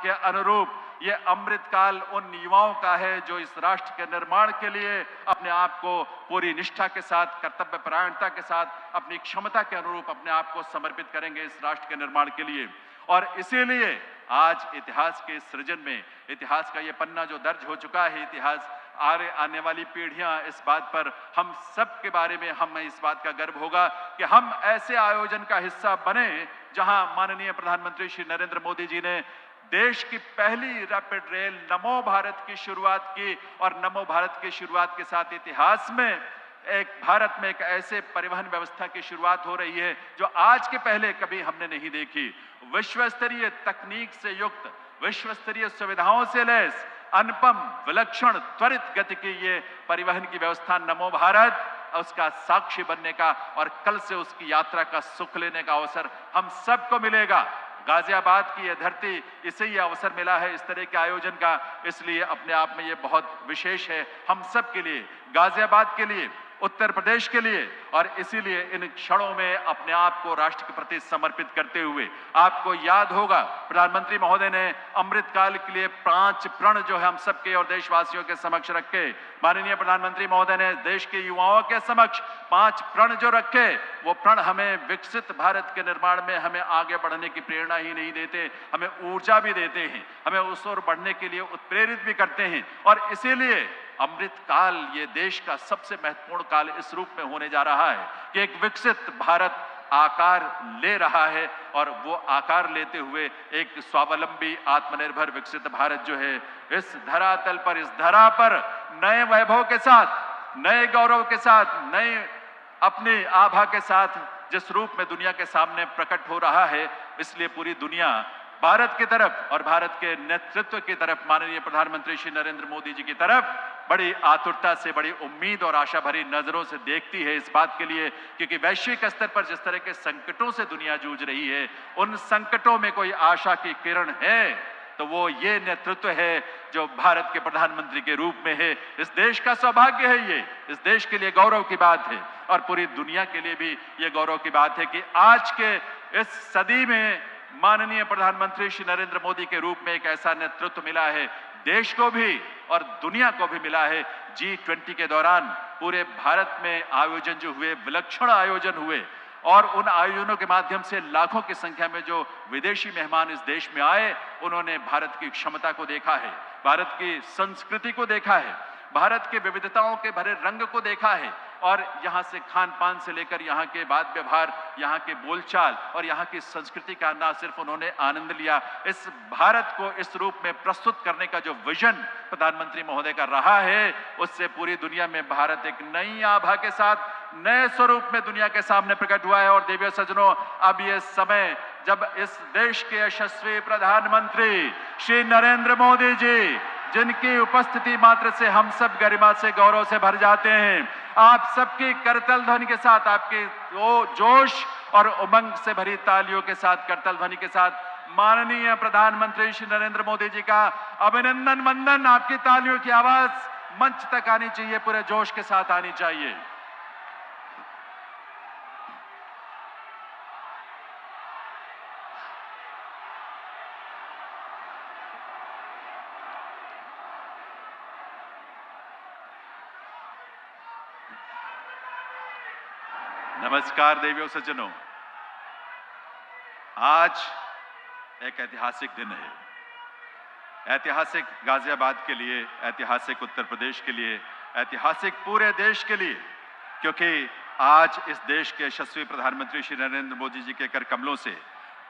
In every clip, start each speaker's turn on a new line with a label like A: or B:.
A: के अनुरूप ये अमृतकाल उन युवाओं का है जो इस राष्ट्र के निर्माण के लिए अपने आप को पूरी निष्ठा के साथ, कर्तव्यपरायणता के साथ, अपनी क्षमता के अनुरूप अपने आप को समर्पित करेंगे इस राष्ट्र के निर्माण के लिए। और इसीलिए आज इतिहास के सृजन में, इतिहास का ये पन्ना जो दर्ज हो चुका है, इतिहास आने वाली पीढ़ियां इस बात पर, हम सब के बारे में हमें इस बात का गर्व होगा कि हम ऐसे आयोजन का हिस्सा बने जहां माननीय प्रधानमंत्री श्री नरेंद्र मोदी जी ने देश की पहली रैपिड रेल नमो भारत की शुरुआत की। और नमो भारत की शुरुआत के साथ इतिहास में भारत में एक ऐसे परिवहन व्यवस्था की शुरुआत हो रही है जो आज के पहले कभी हमने नहीं देखी। विश्व स्तरीय तकनीक से युक्त, विश्व स्तरीय सुविधाओं से लैस, अनुपम, विलक्षण, त्वरित गति की ये परिवहन की व्यवस्था नमो भारत, उसका साक्षी बनने का और कल से उसकी यात्रा का सुख लेने का अवसर हम सबको मिलेगा। गाजियाबाद की यह धरती, इसे ये अवसर मिला है इस तरह के आयोजन का, इसलिए अपने आप में ये बहुत विशेष है हम सब के लिए, गाजियाबाद के लिए, उत्तर प्रदेश के लिए। और इसीलिए इन क्षणों में अपने आप को राष्ट्र के प्रति समर्पित करते हुए, आपको याद होगा प्रधानमंत्री महोदय ने अमृतकाल के लिए 5 प्रण जो है हम सबके और देशवासियों के समक्ष रखे। माननीय प्रधानमंत्री महोदय ने देश के युवाओं के समक्ष 5 प्रण जो रखे, वो प्रण हमें विकसित भारत के निर्माण में हमें आगे बढ़ने की प्रेरणा ही नहीं देते, हमें ऊर्जा भी देते हैं, हमें उस ओर बढ़ने के लिए उत्प्रेरित भी करते हैं। और इसीलिए अमृतकाल ये देश का सबसे महत्वपूर्ण काल इस रूप में होने जा रहा है कि एक विकसित भारत आकार ले रहा है और वो आकार लेते हुए एक स्वावलंबी, आत्मनिर्भर, विकसित भारत जो है इस धरातल पर, इस धरा पर नए वैभव के साथ, नए गौरव के साथ, नए अपनी आभा के साथ जिस रूप में दुनिया के सामने प्रकट हो रहा है, इसलिए पूरी दुनिया भारत की तरफ और भारत के नेतृत्व की तरफ, माननीय प्रधानमंत्री श्री नरेंद्र मोदी जी की तरफ बड़ी आतुरता से, बड़ी उम्मीद और आशा भरी नजरों से देखती है इस बात के लिए, क्योंकि वैश्विक स्तर पर जिस तरह के संकटों से दुनिया जूझ रही है, उन संकटों में कोई आशा की किरण है तो वो ये नेतृत्व है जो भारत के प्रधानमंत्री के रूप में है। इस देश का सौभाग्य है ये, इस देश के लिए गौरव की बात है और पूरी दुनिया के लिए भी ये गौरव की बात है कि आज के इस सदी में माननीय प्रधानमंत्री श्री नरेंद्र मोदी के रूप में एक ऐसा नेतृत्व मिला है, देश को भी और दुनिया को भी मिला है। G20 के दौरान पूरे भारत में आयोजन जो हुए, विलक्षण आयोजन हुए और उन आयोजनों के माध्यम से लाखों की संख्या में जो विदेशी मेहमान इस देश में आए, उन्होंने भारत की क्षमता को देखा है, भारत की संस्कृति को देखा है, भारत के विविधताओं के भरे रंग को देखा है और यहाँ से खान पान से लेकर यहाँ के बात व्यवहार, यहाँ के बोलचाल और यहाँ की संस्कृति का ना सिर्फ उन्होंने आनंद लिया, इस भारत को इस रूप में प्रस्तुत करने का जो विजन प्रधानमंत्री महोदय का रहा है, उससे पूरी दुनिया में भारत एक नई आभा के साथ, नए स्वरूप में दुनिया के सामने प्रकट हुआ है। और देवियों सज्जनों, अब ये समय जब इस देश के यशस्वी प्रधानमंत्री श्री नरेंद्र मोदी जी, जिनकी उपस्थिति मात्र से हम सब गरिमा से, गौरव से भर जाते हैं, आप सबकी करतल ध्वनि के साथ, आपके जोश और उमंग से भरी तालियों के साथ, करतल ध्वनि के साथ माननीय प्रधानमंत्री श्री नरेंद्र मोदी जी का अभिनंदन वंदन, आपकी तालियों की आवाज मंच तक आनी चाहिए, पूरे जोश के साथ आनी चाहिए। नमस्कार देवियों सज्जनों, आज एक ऐतिहासिक दिन है, ऐतिहासिक गाजियाबाद के लिए, ऐतिहासिक उत्तर प्रदेश के लिए, ऐतिहासिक पूरे देश के लिए, क्योंकि आज इस देश के यशस्वी प्रधानमंत्री श्री नरेंद्र मोदी जी के कर कमलों से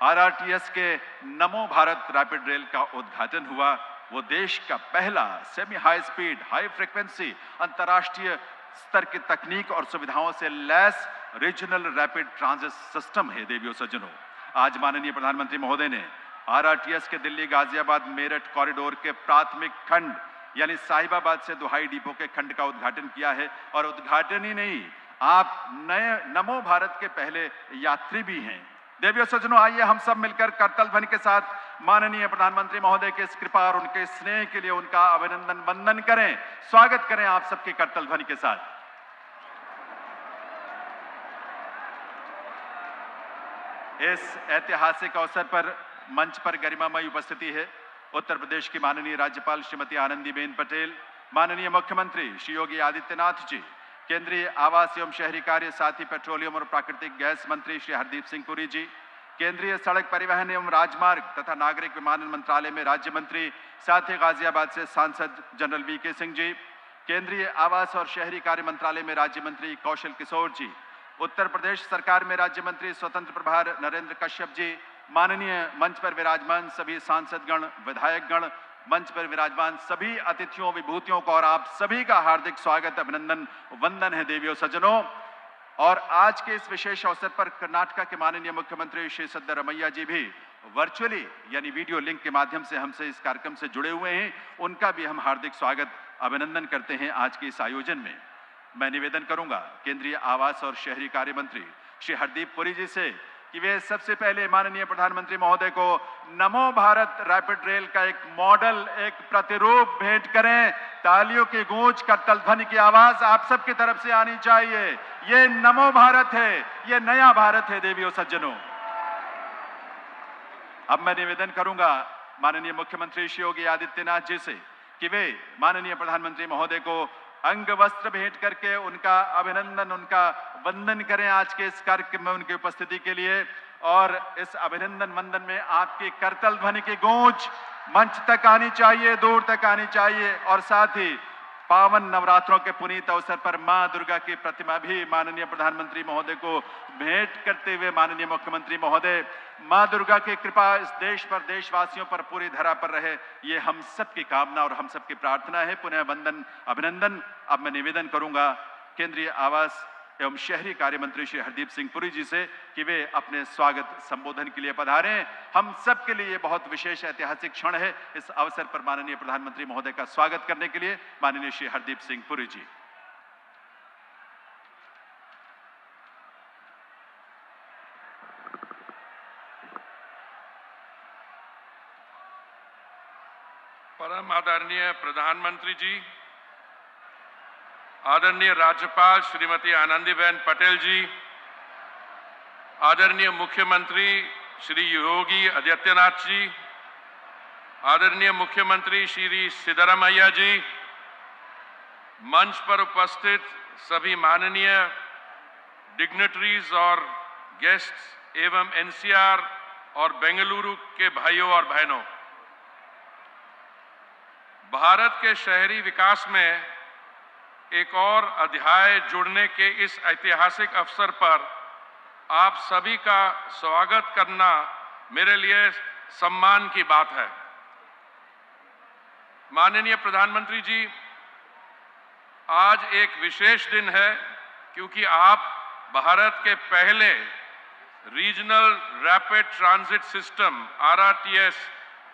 A: RRTS के नमो भारत रैपिड रेल का उद्घाटन हुआ। वो देश का पहला semi high speed, high frequency, अंतर्राष्ट्रीय स्तर की तकनीक और सुविधाओं से lace regional rapid transit system है। देवियों सज्जनों, आज माननीय प्रधानमंत्री महोदय ने RRTS के दिल्ली गाजियाबाद मेरठ कॉरिडोर के प्राथमिक खंड यानी साहिबाबाद से दोहाई डिपो के खंड का उद्घाटन किया है। और उद्घाटन ही नहीं, आप नए नमो भारत के पहले यात्री भी हैं। देवियों सज्जनों, आइए हम सब मिलकर करतल ध्वनि के साथ माननीय प्रधानमंत्री महोदय के इस कृपा और उनके स्नेह के लिए उनका अभिनंदन वंदन करें, स्वागत करें आप सबके करतल ध्वनि के साथ। इस ऐतिहासिक अवसर पर मंच पर गरिमामयी उपस्थिति है उत्तर प्रदेश की माननीय राज्यपाल श्रीमती आनंदीबेन पटेल, माननीय मुख्यमंत्री श्री योगी आदित्यनाथ जी, केंद्रीय आवास एवं शहरी कार्य साथ ही पेट्रोलियम और प्राकृतिक गैस मंत्री श्री हरदीप सिंह पुरी जी, केंद्रीय सड़क परिवहन एवं राजमार्ग तथा नागरिक विमानन मंत्रालय में राज्य मंत्री साथ ही गाजियाबाद से सांसद जनरल वीके सिंह जी, केंद्रीय आवास और शहरी कार्य मंत्रालय में राज्य मंत्री कौशल किशोर जी, उत्तर प्रदेश सरकार में राज्य मंत्री स्वतंत्र प्रभार नरेंद्र कश्यप जी, माननीय मंच पर विराजमान सभी सांसदगण, विधायकगण, मंच पर विराजमान सभी अतिथियों, विभूतियों को और आप सभी का हार्दिक स्वागत, अभिनंदन, वंदन है देवियों सज्जनों। और आज के इस विशेष अवसर पर कर्नाटक के माननीय मुख्यमंत्री श्री सिद्धरमैया जी भी वर्चुअली यानी वीडियो लिंक के माध्यम से हमसे इस कार्यक्रम से जुड़े हुए हैं। उनका भी हम हार्दिक स्वागत, अभिनंदन करते हैं आज के इस आयोजन में। मैं निवेदन करूंगा केंद्रीय आवास और शहरी कार्य मंत्री श्री हरदीप पुरी जी से कि वे सबसे पहले माननीय प्रधानमंत्री महोदय को नमो भारत रैपिड रेल का एक मॉडल, एक प्रतिरूप भेंट करें। तालियों की गूंज, करतल ध्वनि की आवाज आप सबकी तरफ से आनी चाहिए। ये नमो भारत है, ये नया भारत है देवियों सज्जनों। अब मैं निवेदन करूंगा माननीय मुख्यमंत्री श्री योगी आदित्यनाथ जी से कि वे माननीय प्रधानमंत्री महोदय को अंग वस्त्र भेंट करके उनका अभिनंदन, उनका वंदन करें आज के इस कार्यक्रम में उनकी उपस्थिति के लिए। और इस अभिनंदन वंदन में आपकी करतल ध्वनि की गूंज मंच तक आनी चाहिए, दूर तक आनी चाहिए। और साथ ही पावन नवरात्रों के पुनीत अवसर पर मां दुर्गा की प्रतिमा भी माननीय प्रधानमंत्री महोदय को भेंट करते हुए माननीय मुख्यमंत्री महोदय, मां दुर्गा की कृपा इस देश पर, देशवासियों पर, पूरी धरा पर रहे, ये हम सबकी कामना और हम सबकी प्रार्थना है। पुनः वंदन, अभिनंदन। अब मैं निवेदन करूंगा केंद्रीय आवास एवं शहरी कार्य मंत्री श्री हरदीप सिंह पुरी जी से कि वे अपने स्वागत संबोधन के लिए पधारें। हम सब के लिए बहुत विशेष ऐतिहासिक क्षण है। इस अवसर पर माननीय प्रधानमंत्री महोदय का स्वागत करने के लिए माननीय श्री हरदीप सिंह पुरी जी।
B: परम आदरणीय प्रधानमंत्री जी, आदरणीय राज्यपाल श्रीमती आनंदीबेन पटेल जी, आदरणीय मुख्यमंत्री श्री योगी आदित्यनाथ जी, आदरणीय मुख्यमंत्री श्री सिद्धरमैया जी, मंच पर उपस्थित सभी माननीय डिग्नेटरीज और गेस्ट्स एवं एनसीआर और बेंगलुरु के भाइयों और बहनों, भारत के शहरी विकास में एक और अध्याय जुड़ने के इस ऐतिहासिक अवसर पर आप सभी का स्वागत करना मेरे लिए सम्मान की बात है। माननीय प्रधानमंत्री जी, आज एक विशेष दिन है क्योंकि आप भारत के पहले regional rapid transit system RRTS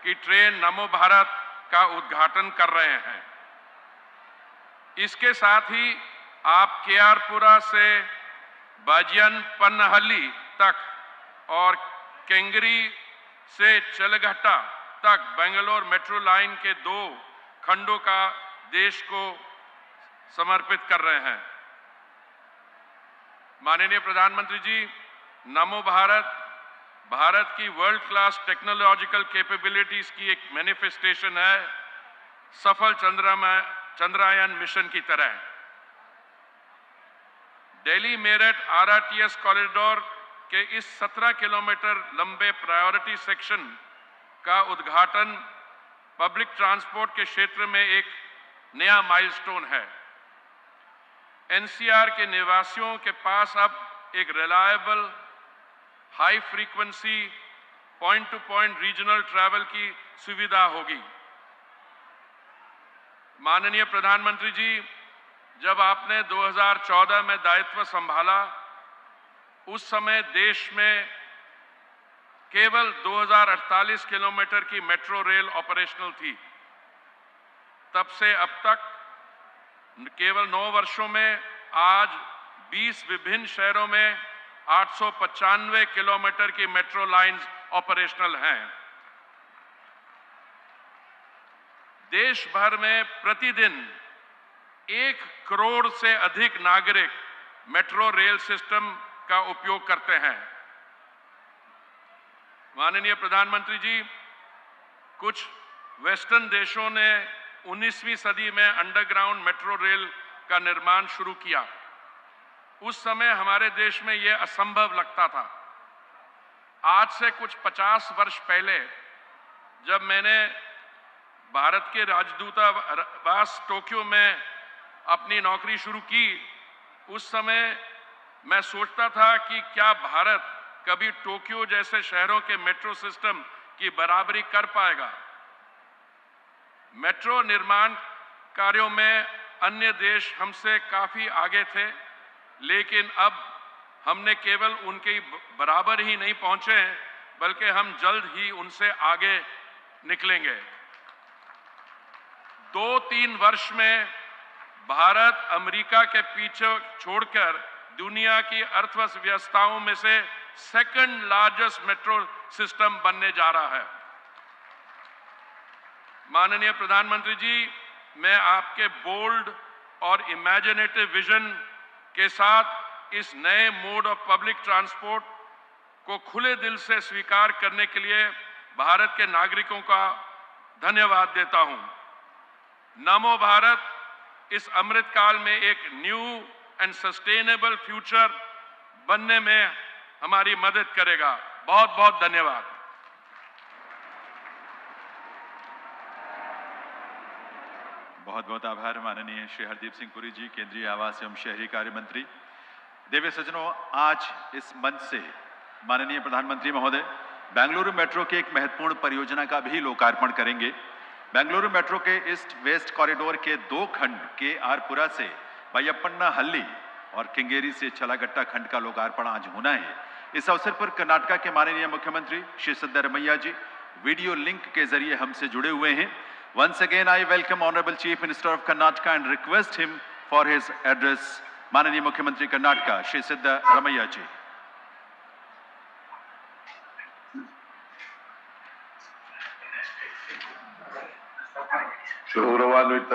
B: की ट्रेन नमो भारत का उद्घाटन कर रहे हैं। इसके साथ ही आप केआरपुरा से बाजियनपन्नहल्ली तक और केंगरी से चलघट्टा तक बेंगलोर मेट्रो लाइन के 2 खंडों का देश को समर्पित कर रहे हैं। माननीय प्रधानमंत्री जी, नमो भारत भारत की वर्ल्ड क्लास टेक्नोलॉजिकल कैपेबिलिटीज की एक मैनिफेस्टेशन है, सफल चंद्रयान मिशन की तरह। दिल्ली मेरठ RRTS कॉरिडोर के इस 17 किलोमीटर लंबे प्रायोरिटी सेक्शन का उद्घाटन पब्लिक ट्रांसपोर्ट के क्षेत्र में एक नया माइलस्टोन है। NCR के निवासियों के पास अब एक reliable, high frequency, point two point regional travel की सुविधा होगी। माननीय प्रधानमंत्री जी, जब आपने 2014 में दायित्व संभाला, उस समय देश में केवल 2048 किलोमीटर की मेट्रो रेल ऑपरेशनल थी। तब से अब तक केवल 9 वर्षों में आज 20 विभिन्न शहरों में 895 किलोमीटर की मेट्रो लाइंस ऑपरेशनल हैं। देश भर में प्रतिदिन 1 करोड़ से अधिक नागरिक मेट्रो रेल सिस्टम का उपयोग करते हैं। माननीय प्रधानमंत्री जी, कुछ वेस्टर्न देशों ने 19वीं सदी में अंडरग्राउंड मेट्रो रेल का निर्माण शुरू किया। उस समय हमारे देश में यह असंभव लगता था। आज से कुछ 50 वर्ष पहले जब मैंने भारत के राजदूतावास टोक्यो में अपनी नौकरी शुरू की, उस समय मैं सोचता था कि क्या भारत कभी टोक्यो जैसे शहरों के मेट्रो सिस्टम की बराबरी कर पाएगा। मेट्रो निर्माण कार्यों में अन्य देश हमसे काफी आगे थे, लेकिन अब हमने केवल उनके बराबर ही नहीं पहुंचे, बल्कि हम जल्द ही उनसे आगे निकलेंगे। 2-3 वर्ष में भारत अमेरिका के पीछे छोड़कर दुनिया की अर्थव्यवस्थाओं में से सेकंड लार्जेस्ट मेट्रो सिस्टम बनने जा रहा है। माननीय प्रधानमंत्री जी, मैं आपके बोल्ड और इमेजिनेटिव विजन के साथ इस नए मोड ऑफ पब्लिक ट्रांसपोर्ट को खुले दिल से स्वीकार करने के लिए भारत के नागरिकों का धन्यवाद देता हूं। नमो भारत इस अमृत काल में एक न्यू एंड सस्टेनेबल फ्यूचर बनने में हमारी मदद करेगा। बहुत बहुत धन्यवाद।
A: बहुत बहुत आभार माननीय श्री हरदीप सिंह पुरी जी, केंद्रीय आवास एवं शहरी कार्य मंत्री। देवी सज्जनों, आज इस मंच से माननीय प्रधानमंत्री महोदय बेंगलुरु मेट्रो की एक महत्वपूर्ण परियोजना का भी लोकार्पण करेंगे। बेंगलुरु मेट्रो के ईस्ट वेस्ट कॉरिडोर के 2 खंड के आरपुरा से बयप्पन्ना हल्ली और केंगेरी से चलागट्टा खंड का लोकार्पण आज होना है। इस अवसर पर कर्नाटक के माननीय मुख्यमंत्री श्री सिद्धरामैया जी वीडियो लिंक के जरिए हमसे जुड़े हुए हैं। Once again, I welcome Honorable Chief Minister of Karnataka and request him for his address. माननीय मुख्यमंत्री कर्नाटका श्री सिद्धरामैया जी।
C: ಗೌರವಾನ್ವಿತ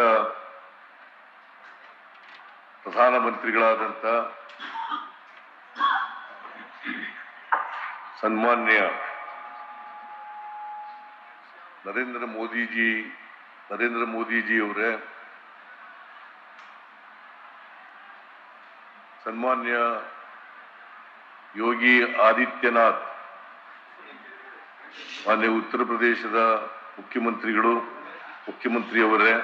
C: ಪ್ರಧಾನಮಂತ್ರಿಗಳಾದಂಥ ಸನ್ಮಾನ್ಯ ನರೇಂದ್ರ ಮೋದಿಜಿ ಅವರೇ, ಸನ್ಮಾನ್ಯ ಯೋಗಿ ಆದಿತ್ಯನಾಥ್, ಮಾನ್ಯ ಉತ್ತರ ಪ್ರದೇಶದ ಮುಖ್ಯಮಂತ್ರಿಯವರೇ,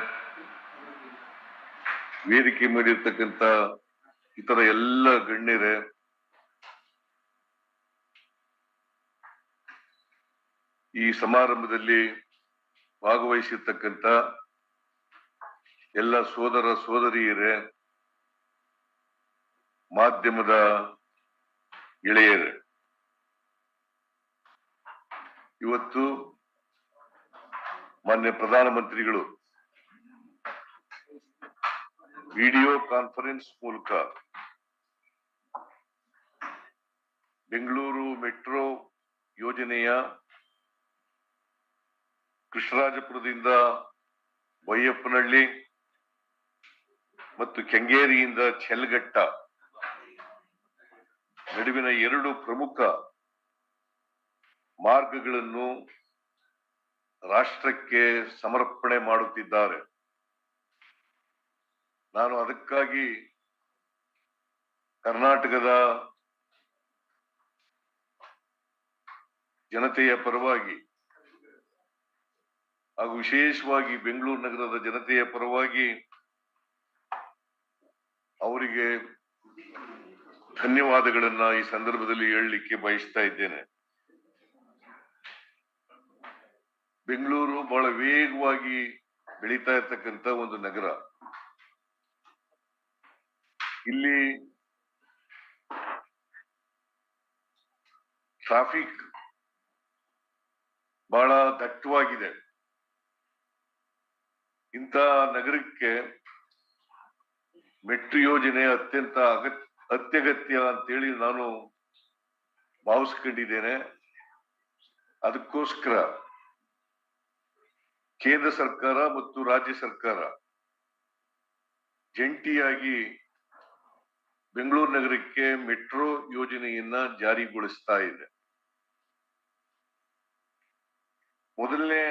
C: ವೇದಿಕೆ ಮೇಲಿರ್ತಕ್ಕಂಥ ಇತರ ಎಲ್ಲ ಗಣ್ಯರೇ, ಈ ಸಮಾರಂಭದಲ್ಲಿ ಭಾಗವಹಿಸಿರ್ತಕ್ಕಂಥ ಎಲ್ಲ ಸೋದರ ಸೋದರಿಯರೇ, ಮಾಧ್ಯಮದ ಗೆಳೆಯರೇ, ಇವತ್ತು ಮಾನ್ಯ ಪ್ರಧಾನಮಂತ್ರಿಗಳು ವಿಡಿಯೋ ಕಾನ್ಫರೆನ್ಸ್ ಮೂಲಕ ಬೆಂಗಳೂರು ಮೆಟ್ರೋ ಯೋಜನೆಯ ಕೃಷ್ಣರಾಜಪುರದಿಂದ ಬೈಯಪ್ಪನಹಳ್ಳಿ ಮತ್ತು ಕೆಂಗೇರಿಯಿಂದ ಚೆಲ್ಗಟ್ಟ ನಡುವಿನ 2 ಪ್ರಮುಖ ಮಾರ್ಗಗಳನ್ನು ರಾಷ್ಟ್ರಕ್ಕೆ ಸಮರ್ಪಣೆ ಮಾಡುತ್ತಿದ್ದಾರೆ. ನಾನು ಅದಕ್ಕಾಗಿ ಕರ್ನಾಟಕದ ಜನತೆಯ ಪರವಾಗಿ ಹಾಗೂ ವಿಶೇಷವಾಗಿ ಬೆಂಗಳೂರು ನಗರದ ಜನತೆಯ ಪರವಾಗಿ ಅವರಿಗೆ ಧನ್ಯವಾದಗಳನ್ನ ಈ ಸಂದರ್ಭದಲ್ಲಿ ಹೇಳಲಿಕ್ಕೆ ಬಯಸ್ತಾ ಇದ್ದೇನೆ. ಬೆಂಗಳೂರು ಬಹಳ ವೇಗವಾಗಿ ಬೆಳೀತಾ ಇರ್ತಕ್ಕಂಥ ಒಂದು ನಗರ. ಇಲ್ಲಿ ಟ್ರಾಫಿಕ್ ಬಹಳ ದಟ್ಟವಾಗಿದೆ. ಇಂಥ ನಗರಕ್ಕೆ ಮೆಟ್ರೋ ಯೋಜನೆ ಅತ್ಯಂತ ಅತ್ಯಗತ್ಯ ಅಂತೇಳಿ ನಾನು ಭಾವಿಸ್ಕೊಂಡಿದ್ದೇನೆ. ಅದಕ್ಕೋಸ್ಕರ ಕೇಂದ್ರ ಸರ್ಕಾರ ಮತ್ತು ರಾಜ್ಯ ಸರ್ಕಾರ ಜಂಟಿಯಾಗಿ ಬೆಂಗಳೂರು ನಗರಕ್ಕೆ ಮೆಟ್ರೋ ಯೋಜನೆಯನ್ನ ಜಾರಿಗೊಳಿಸ್ತಾ ಇದೆ. ಮೊದಲನೇ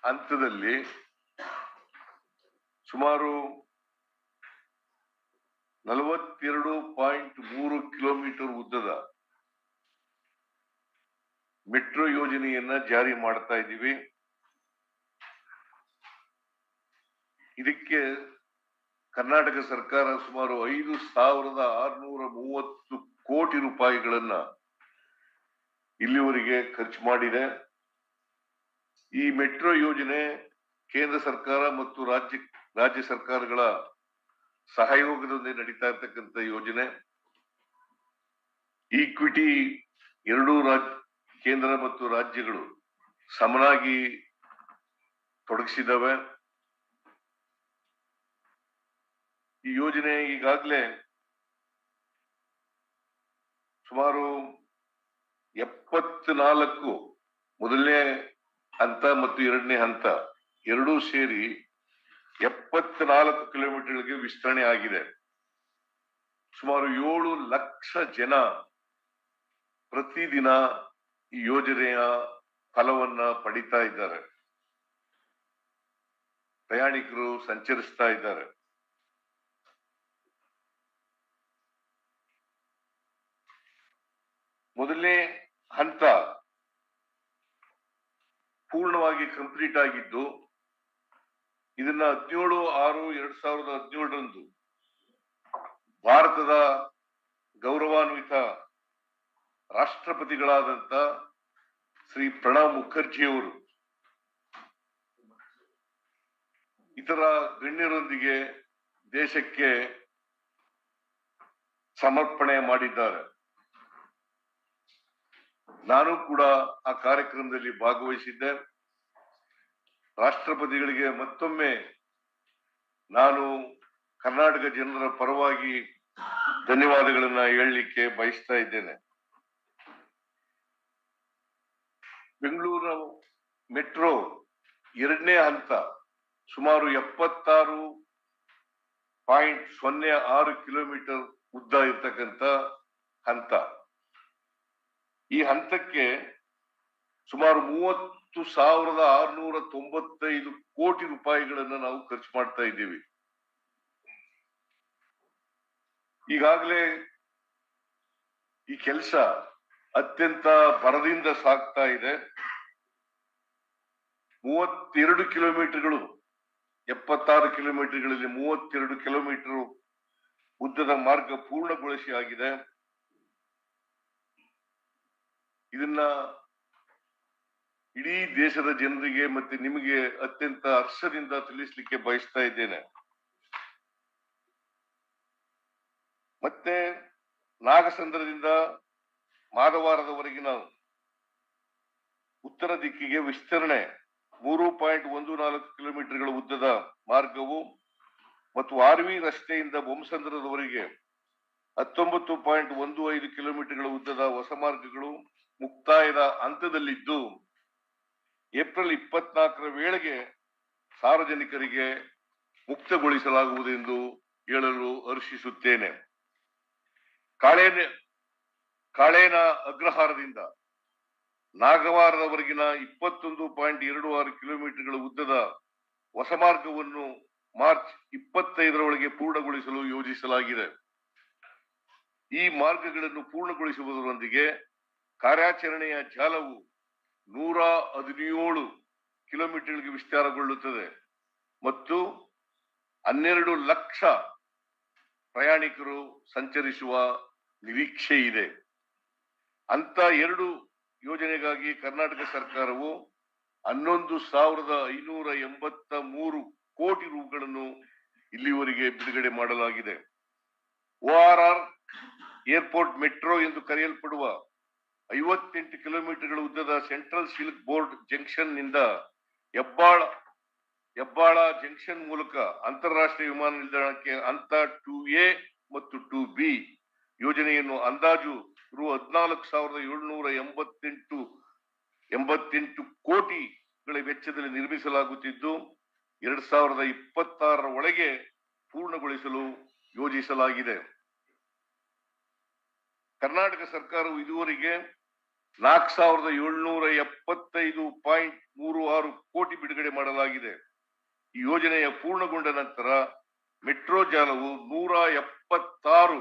C: ಹಂತದಲ್ಲಿ ಸುಮಾರು 42.3 ಕಿಲೋಮೀಟರ್ ಉದ್ದದ ಮೆಟ್ರೋ ಯೋಜನೆಯನ್ನ ಜಾರಿ ಮಾಡ್ತಾ ಇದ್ದೀವಿ. ಇದಕ್ಕೆ ಕರ್ನಾಟಕ ಸರ್ಕಾರ ಸುಮಾರು 5,630 ಕೋಟಿ ರೂಪಾಯಿಗಳನ್ನ ಇಲ್ಲಿವರೆಗೆ ಖರ್ಚು ಮಾಡಿದೆ. ಈ ಮೆಟ್ರೋ ಯೋಜನೆ ಕೇಂದ್ರ ಸರ್ಕಾರ ಮತ್ತು ರಾಜ್ಯ ಸರ್ಕಾರಗಳ ಸಹಯೋಗದೊಂದಿಗೆ ನಡೀತಾ ಇರ್ತಕ್ಕಂಥ ಯೋಜನೆ. ಈಕ್ವಿಟಿ ಎರಡೂ ಕೇಂದ್ರ ಮತ್ತು ರಾಜ್ಯಗಳು ಸಮನಾಗಿ ತೊಡಗಿಸಿದವೆ. ಈ ಯೋಜನೆ ಈಗಾಗಲೇ ಸುಮಾರು 74 ಮೊದಲನೇ ಹಂತ ಮತ್ತು ಎರಡನೇ ಹಂತ ಎರಡೂ ಸೇರಿ 74 ಕಿಲೋಮೀಟರ್ಗೆ ವಿಸ್ತರಣೆ ಆಗಿದೆ. ಸುಮಾರು 7 ಲಕ್ಷ ಜನ ಪ್ರತಿದಿನ ಈ ಯೋಜನೆಯ ಫಲವನ್ನ ಪಡಿತಾ ಇದ್ದಾರೆ. ಪ್ರಯಾಣಿಕರು ಸಂಚರಿಸ್ತಾ ಇದ್ದಾರೆ. ಮೊದಲನೇ ಹಂತ ಪೂರ್ಣವಾಗಿ ಕಂಪ್ಲೀಟ್ ಆಗಿದ್ದು ಇದನ್ನ 17/6/2017 ಭಾರತದ ಗೌರವಾನ್ವಿತ ರಾಷ್ಟ್ರಪತಿಗಳಾದಂತ ಶ್ರೀ ಪ್ರಣಬ್ ಮುಖರ್ಜಿ ಅವರು ಇತರ ಗಣ್ಯರೊಂದಿಗೆ ದೇಶಕ್ಕೆ ಸಮರ್ಪಣೆ ಮಾಡಿದ್ದಾರೆ. ನಾನು ಕೂಡ ಆ ಕಾರ್ಯಕ್ರಮದಲ್ಲಿ ಭಾಗವಹಿಸಿದ್ದೆ. ರಾಷ್ಟ್ರಪತಿಗಳಿಗೆ ಮತ್ತೊಮ್ಮೆ ನಾನು ಕರ್ನಾಟಕ ಜನರ ಪರವಾಗಿ ಧನ್ಯವಾದಗಳನ್ನ ಹೇಳಲಿಕ್ಕೆ ಬಯಸ್ತಾ ಇದ್ದೇನೆ. ಬೆಂಗಳೂರು ಮೆಟ್ರೋ ಎರಡನೇ ಹಂತ ಸುಮಾರು 76.06 ಕಿಲೋಮೀಟರ್ ಉದ್ದ ಇರ್ತಕ್ಕಂಥ ಹಂತ. ಈ ಹಂತಕ್ಕೆ ಸುಮಾರು 30,695 ಕೋಟಿ ರೂಪಾಯಿಗಳನ್ನ ನಾವು ಖರ್ಚು ಮಾಡ್ತಾ ಇದ್ದೀವಿ. ಈಗಾಗಲೇ ಈ ಕೆಲಸ ಅತ್ಯಂತ ಭರದಿಂದ ಸಾಗ್ತಾ ಇದೆ. 32 ಕಿಲೋಮೀಟರ್ಗಳು 76 ಕಿಲೋಮೀಟರ್ಗಳಲ್ಲಿ 32 ಕಿಲೋಮೀಟರ್ ಉದ್ದದ ಮಾರ್ಗ ಪೂರ್ಣಗೊಳಿಸಿ ಆಗಿದೆ. ಇದನ್ನ ಇಡೀ ದೇಶದ ಜನರಿಗೆ ಮತ್ತೆ ನಿಮಗೆ ಅತ್ಯಂತ ಹರ್ಷದಿಂದ ತಿಳಿಸ್ಲಿಕ್ಕೆ ಬಯಸ್ತಾ ಇದ್ದೇನೆ. ಮತ್ತೆ ನಾಗಸಂದ್ರದಿಂದ ಮಾಧವಾರದವರೆಗಿನ ಉತ್ತರ ದಿಕ್ಕಿಗೆ ವಿಸ್ತರಣೆ 3.14 ಕಿಲೋಮೀಟರ್ಗಳ ಉದ್ದದ ಮಾರ್ಗವು ಮತ್ತು ಆರ್ವಿ ರಸ್ತೆಯಿಂದ ಬೊಮ್ಮಸಂದ್ರದವರೆಗೆ 19.15 ಕಿಲೋಮೀಟರ್ಗಳ ಉದ್ದದ ಹೊಸ ಮಾರ್ಗಗಳು ಮುಕ್ತಾಯದ ಹಂತದಲ್ಲಿದ್ದು ಏಪ್ರಿಲ್ 24ರ ವೇಳೆಗೆ ಸಾರ್ವಜನಿಕರಿಗೆ ಮುಕ್ತಗೊಳಿಸಲಾಗುವುದೆಂದು ಹೇಳಲು ಹರ್ಷಿಸುತ್ತೇನೆ. ಕಾಳೇನ ಅಗ್ರಹಾರದಿಂದ ನಾಗವಾರದವರೆಗಿನ 21.26 ಕಿಲೋಮೀಟರ್ಗಳ ಉದ್ದದ ಹೊಸ ಮಾರ್ಗವನ್ನು ಮಾರ್ಚ್ 25ರೊಳಗೆ ಪೂರ್ಣಗೊಳಿಸಲು ಯೋಜಿಸಲಾಗಿದೆ. ಈ ಮಾರ್ಗಗಳನ್ನು ಪೂರ್ಣಗೊಳಿಸುವುದರೊಂದಿಗೆ ಕಾರ್ಯಾಚರಣೆಯ ಜಾಲವು 117 ಕಿಲೋಮೀಟರ್ಗೆ ವಿಸ್ತಾರಗೊಳ್ಳುತ್ತದೆ ಮತ್ತು 12 ಲಕ್ಷ ಪ್ರಯಾಣಿಕರು ಸಂಚರಿಸುವ ನಿರೀಕ್ಷೆ ಇದೆ. ಅಂತ ಎರಡು ಯೋಜನೆಗಾಗಿ ಕರ್ನಾಟಕ ಸರ್ಕಾರವು 11,583 ಕೋಟಿ ರೂಗಳನ್ನು ಇಲ್ಲಿವರೆಗೆ ಬಿಡುಗಡೆ ಮಾಡಲಾಗಿದೆ. ORR ಏರ್ಪೋರ್ಟ್ ಮೆಟ್ರೋ ಎಂದು ಕರೆಯಲ್ಪಡುವ 58 ಕಿಲೋಮೀಟರ್ಗಳ ಉದ್ದದ ಸೆಂಟ್ರಲ್ ಸಿಲ್ಕ್ ಬೋರ್ಡ್ ಜಂಕ್ಷನ್ ನಿಂದ ಹೆಬ್ಬಾಳ ಜಂಕ್ಷನ್ ಮೂಲಕ ಅಂತಾರಾಷ್ಟ್ರೀಯ ವಿಮಾನ ನಿಲ್ದಾಣಕ್ಕೆ ಹಂತ 2A ಮತ್ತು 2B ಯೋಜನೆಯನ್ನು ಅಂದಾಜು ರು 14,788 ಕೋಟಿಗಳ ವೆಚ್ಚದಲ್ಲಿ ನಿರ್ಮಿಸಲಾಗುತ್ತಿದ್ದು 2026ರ ಒಳಗೆ ಪೂರ್ಣಗೊಳಿಸಲು ಯೋಜಿಸಲಾಗಿದೆ. ಕರ್ನಾಟಕ ಸರ್ಕಾರವು ಇದುವರೆಗೆ 4,775.36 ಕೋಟಿ ಬಿಡುಗಡೆ ಮಾಡಲಾಗಿದೆ. ಈ ಯೋಜನೆಯ ಪೂರ್ಣಗೊಂಡ ನಂತರ ಮೆಟ್ರೋ ಜಾಲವು 176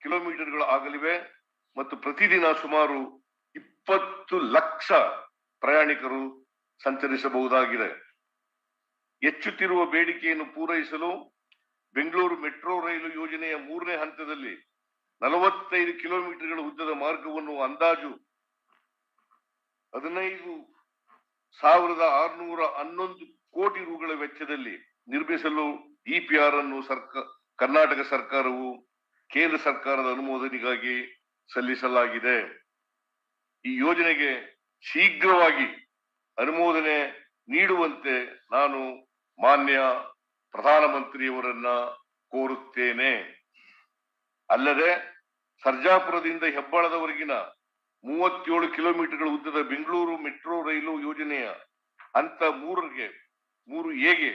C: ಕಿಲೋಮೀಟರ್ಗಳು ಆಗಲಿವೆ ಮತ್ತು ಪ್ರತಿದಿನ ಸುಮಾರು 20 ಲಕ್ಷ ಪ್ರಯಾಣಿಕರು ಸಂಚರಿಸಬಹುದಾಗಿದೆ. ಹೆಚ್ಚುತ್ತಿರುವ ಬೇಡಿಕೆಯನ್ನು ಪೂರೈಸಲು ಬೆಂಗಳೂರು ಮೆಟ್ರೋ ರೈಲು ಯೋಜನೆಯ 3ನೇ ಹಂತದಲ್ಲಿ 45 ಕಿಲೋಮೀಟರ್ಗಳ ಉದ್ದದ ಮಾರ್ಗವನ್ನು ಅಂದಾಜು 15,611 ಕೋಟಿ ರುಗಳ ವೆಚ್ಚದಲ್ಲಿ ನಿರ್ಮಿಸಲು DPR ಅನ್ನು ಕರ್ನಾಟಕ ಸರ್ಕಾರವು ಕೇಂದ್ರ ಸರ್ಕಾರದ ಅನುಮೋದನೆಗಾಗಿ ಸಲ್ಲಿಸಲಾಗಿದೆ. ಈ ಯೋಜನೆಗೆ ಶೀಘ್ರವಾಗಿ ಅನುಮೋದನೆ ನೀಡುವಂತೆ ನಾನು ಮಾನ್ಯ ಪ್ರಧಾನಮಂತ್ರಿಯವರನ್ನ ಕೋರುತ್ತೇನೆ. ಅಲ್ಲದೆ ಸರ್ಜಾಪುರದಿಂದ ಹೆಬ್ಬಾಳದವರೆಗಿನ 37 ಕಿಲೋಮೀಟರ್ಗಳ ಉದ್ದದ ಬೆಂಗಳೂರು ಮೆಟ್ರೋ ರೈಲು ಯೋಜನೆಯ ಹಂತ 3A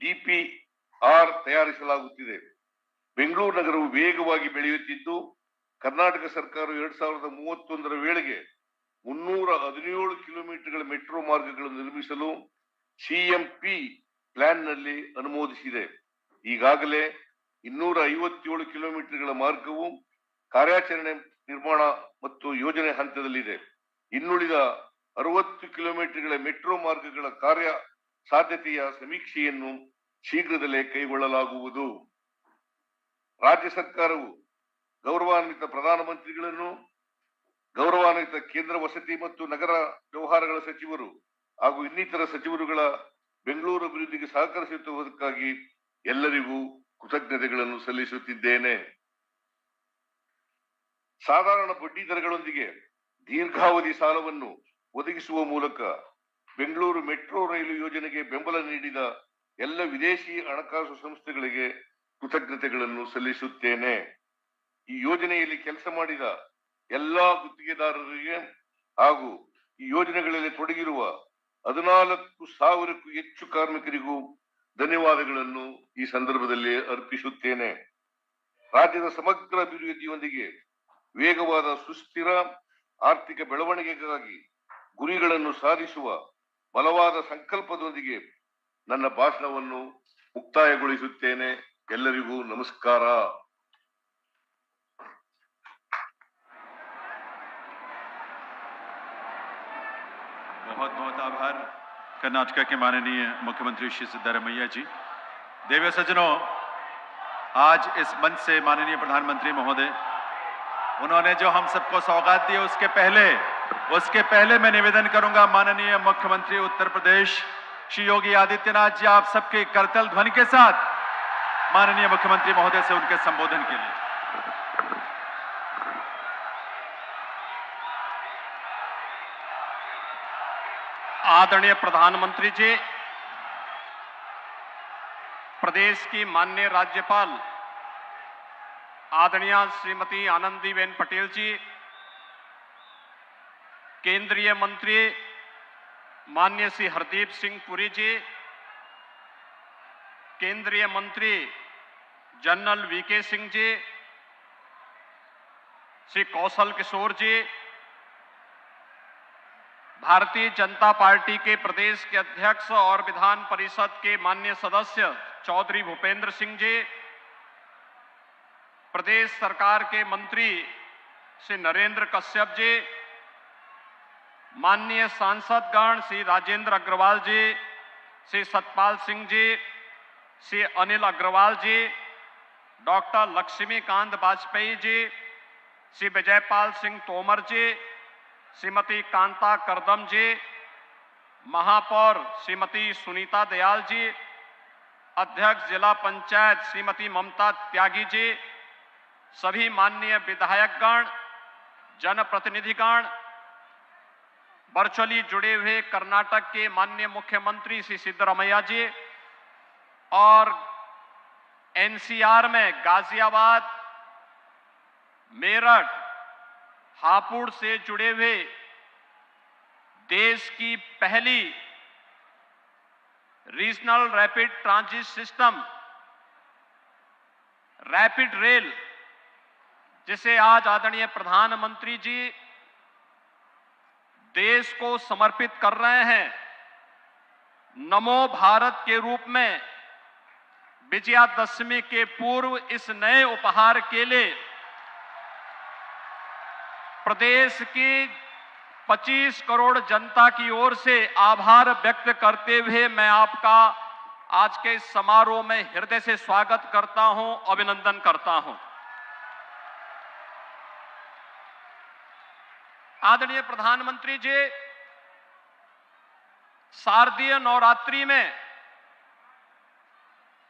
C: DPR ತಯಾರಿಸಲಾಗುತ್ತಿದೆ. ಬೆಂಗಳೂರು ನಗರವು ವೇಗವಾಗಿ ಬೆಳೆಯುತ್ತಿದ್ದು ಕರ್ನಾಟಕ ಸರ್ಕಾರ 2031ರ ವೇಳೆಗೆ 317 ಕಿಲೋಮೀಟರ್ಗಳ ಮೆಟ್ರೋ ಮಾರ್ಗಗಳನ್ನು ನಿರ್ಮಿಸಲು CMP ಪ್ಲಾನ್ನಲ್ಲಿ ಅನುಮೋದಿಸಿದೆ. ಈಗಾಗಲೇ 257 ಕಿಲೋಮೀಟರ್ಗಳ ಮಾರ್ಗವು ಕಾರ್ಯಾಚರಣೆ ನಿರ್ಮಾಣ ಮತ್ತು ಯೋಜನೆ ಹಂತದಲ್ಲಿದೆ. ಇನ್ನುಳಿದ 60 ಕಿಲೋಮೀಟರ್ಗಳ ಮೆಟ್ರೋ ಮಾರ್ಗಗಳ ಕಾರ್ಯ ಸಾಧ್ಯತೆಯ ಸಮೀಕ್ಷೆಯನ್ನು ಶೀಘ್ರದಲ್ಲೇ ಕೈಗೊಳ್ಳಲಾಗುವುದು. ರಾಜ್ಯ ಸರ್ಕಾರವು ಗೌರವಾನ್ವಿತ ಪ್ರಧಾನಮಂತ್ರಿಗಳನ್ನು, ಗೌರವಾನ್ವಿತ ಕೇಂದ್ರ ವಸತಿ ಮತ್ತು ನಗರ ವ್ಯವಹಾರಗಳ ಸಚಿವರು ಹಾಗೂ ಇನ್ನಿತರ ಸಚಿವರುಗಳ ಬೆಂಗಳೂರು ಅಭಿವೃದ್ಧಿಗೆ ಸಹಕರಿಸುತ್ತಿರುವುದಕ್ಕಾಗಿ ಎಲ್ಲರಿಗೂ ಕೃತಜ್ಞತೆಗಳನ್ನು ಸಲ್ಲಿಸುತ್ತಿದ್ದೇನೆ. ಸಾಧಾರಣ ಬಡ್ಡಿ ದರಗಳೊಂದಿಗೆ ದೀರ್ಘಾವಧಿ ಸಾಲವನ್ನು ಒದಗಿಸುವ ಮೂಲಕ ಬೆಂಗಳೂರು ಮೆಟ್ರೋ ರೈಲು ಯೋಜನೆಗೆ ಬೆಂಬಲ ನೀಡಿದ ಎಲ್ಲ ವಿದೇಶಿ ಹಣಕಾಸು ಸಂಸ್ಥೆಗಳಿಗೆ ಕೃತಜ್ಞತೆಗಳನ್ನು ಸಲ್ಲಿಸುತ್ತೇನೆ. ಈ ಯೋಜನೆಯಲ್ಲಿ ಕೆಲಸ ಮಾಡಿದ ಎಲ್ಲಾ ಗುತ್ತಿಗೆದಾರರಿಗೆ ಹಾಗೂ ಈ ಯೋಜನೆಗಳಲ್ಲಿ ತೊಡಗಿರುವ 14,000ಕ್ಕೂ ಹೆಚ್ಚು ಕಾರ್ಮಿಕರಿಗೂ ಧನ್ಯವಾದಗಳನ್ನು ಈ ಸಂದರ್ಭದಲ್ಲಿ ಅರ್ಪಿಸುತ್ತೇನೆ. ರಾಜ್ಯದ ಸಮಗ್ರ ಅಭಿವೃದ್ಧಿಯೊಂದಿಗೆ ವೇಗವಾದ ಸುಸ್ಥಿರ ಆರ್ಥಿಕ ಬೆಳವಣಿಗೆಗಾಗಿ ಗುರಿಗಳನ್ನು ಸಾಧಿಸುವ ಬಲವಾದ ಸಂಕಲ್ಪದೊಂದಿಗೆ ನನ್ನ ಭಾಷಣವನ್ನು ಮುಕ್ತಾಯಗೊಳಿಸುತ್ತೇನೆ. ಎಲ್ಲರಿಗೂ ನಮಸ್ಕಾರ.
A: बहुत बहुत आभार कर्नाटक के माननीय मुख्यमंत्री श्री सिद्धारमैया जी। देवी सज्जनों, आज इस मंच से माननीय प्रधानमंत्री महोदय उन्होंने जो हम सबको सौगात दी, उसके पहले मैं निवेदन करूंगा माननीय मुख्यमंत्री उत्तर प्रदेश श्री योगी आदित्यनाथ जी, आप सबके करतल ध्वनि के साथ माननीय मुख्यमंत्री महोदय से उनके संबोधन के लिए।
D: आदरणीय प्रधानमंत्री जी, प्रदेश की माननीय राज्यपाल आदरणीय श्रीमती आनंदीबेन पटेल जी, केंद्रीय मंत्री माननीय श्री हरदीप सिंह पुरी जी, केंद्रीय मंत्री जनरल VK सिंह जी, श्री कौशल किशोर जी, भारतीय जनता पार्टी के प्रदेश के अध्यक्ष और विधान परिषद के माननीय सदस्य चौधरी भूपेंद्र सिंह जी, प्रदेश सरकार के मंत्री श्री नरेंद्र कश्यप जी, माननीय सांसदगण श्री राजेंद्र अग्रवाल जी, श्री सतपाल सिंह जी, श्री अनिल अग्रवाल जी, डॉक्टर लक्ष्मीकांत वाजपेयी जी, श्री विजयपाल सिंह तोमर जी, श्रीमती कांता करदम जी, महापौर श्रीमती सुनीता दयाल जी, अध्यक्ष जिला पंचायत श्रीमती ममता त्यागी जी, सभी माननीय विधायकगण, जनप्रतिनिधिगण, वर्चुअली जुड़े हुए कर्नाटक के माननीय मुख्यमंत्री श्री सिद्धरामैया जी और NCR में गाजियाबाद, मेरठ, हापुड़ से जुड़े हुए देश की पहली regional rapid transit system rapid rail, जिसे आज आदरणीय प्रधानमंत्री जी देश को समर्पित कर रहे हैं, नमो भारत के रूप में विजयादशमी के पूर्व इस नए उपहार के लिए प्रदेश की 25 करोड़ जनता की ओर से आभार व्यक्त करते हुए मैं आपका आज के इस समारोह में हृदय से स्वागत करता हूं, अभिनंदन करता हूं। आदरणीय प्रधानमंत्री जी, शारदीय नवरात्रि में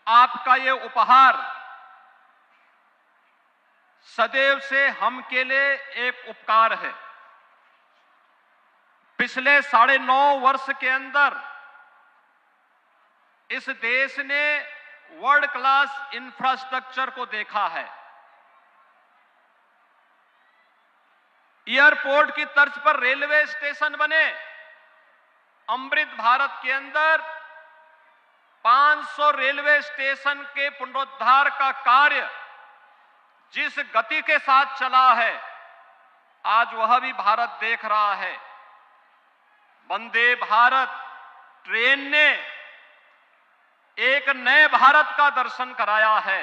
D: आपका ये उपहार सदैव से हम के लिए एक उपकार है। पिछले 9.5 वर्ष के अंदर इस देश ने वर्ल्ड क्लास इंफ्रास्ट्रक्चर को देखा है। एयरपोर्ट की तर्ज पर रेलवे स्टेशन बने। अमृत भारत के अंदर 500 रेलवे स्टेशन के पुनरुद्धार का कार्य जिस गति के साथ चला है, आज वह भी भारत देख रहा है। वंदे भारत ट्रेन ने एक नए भारत का दर्शन कराया है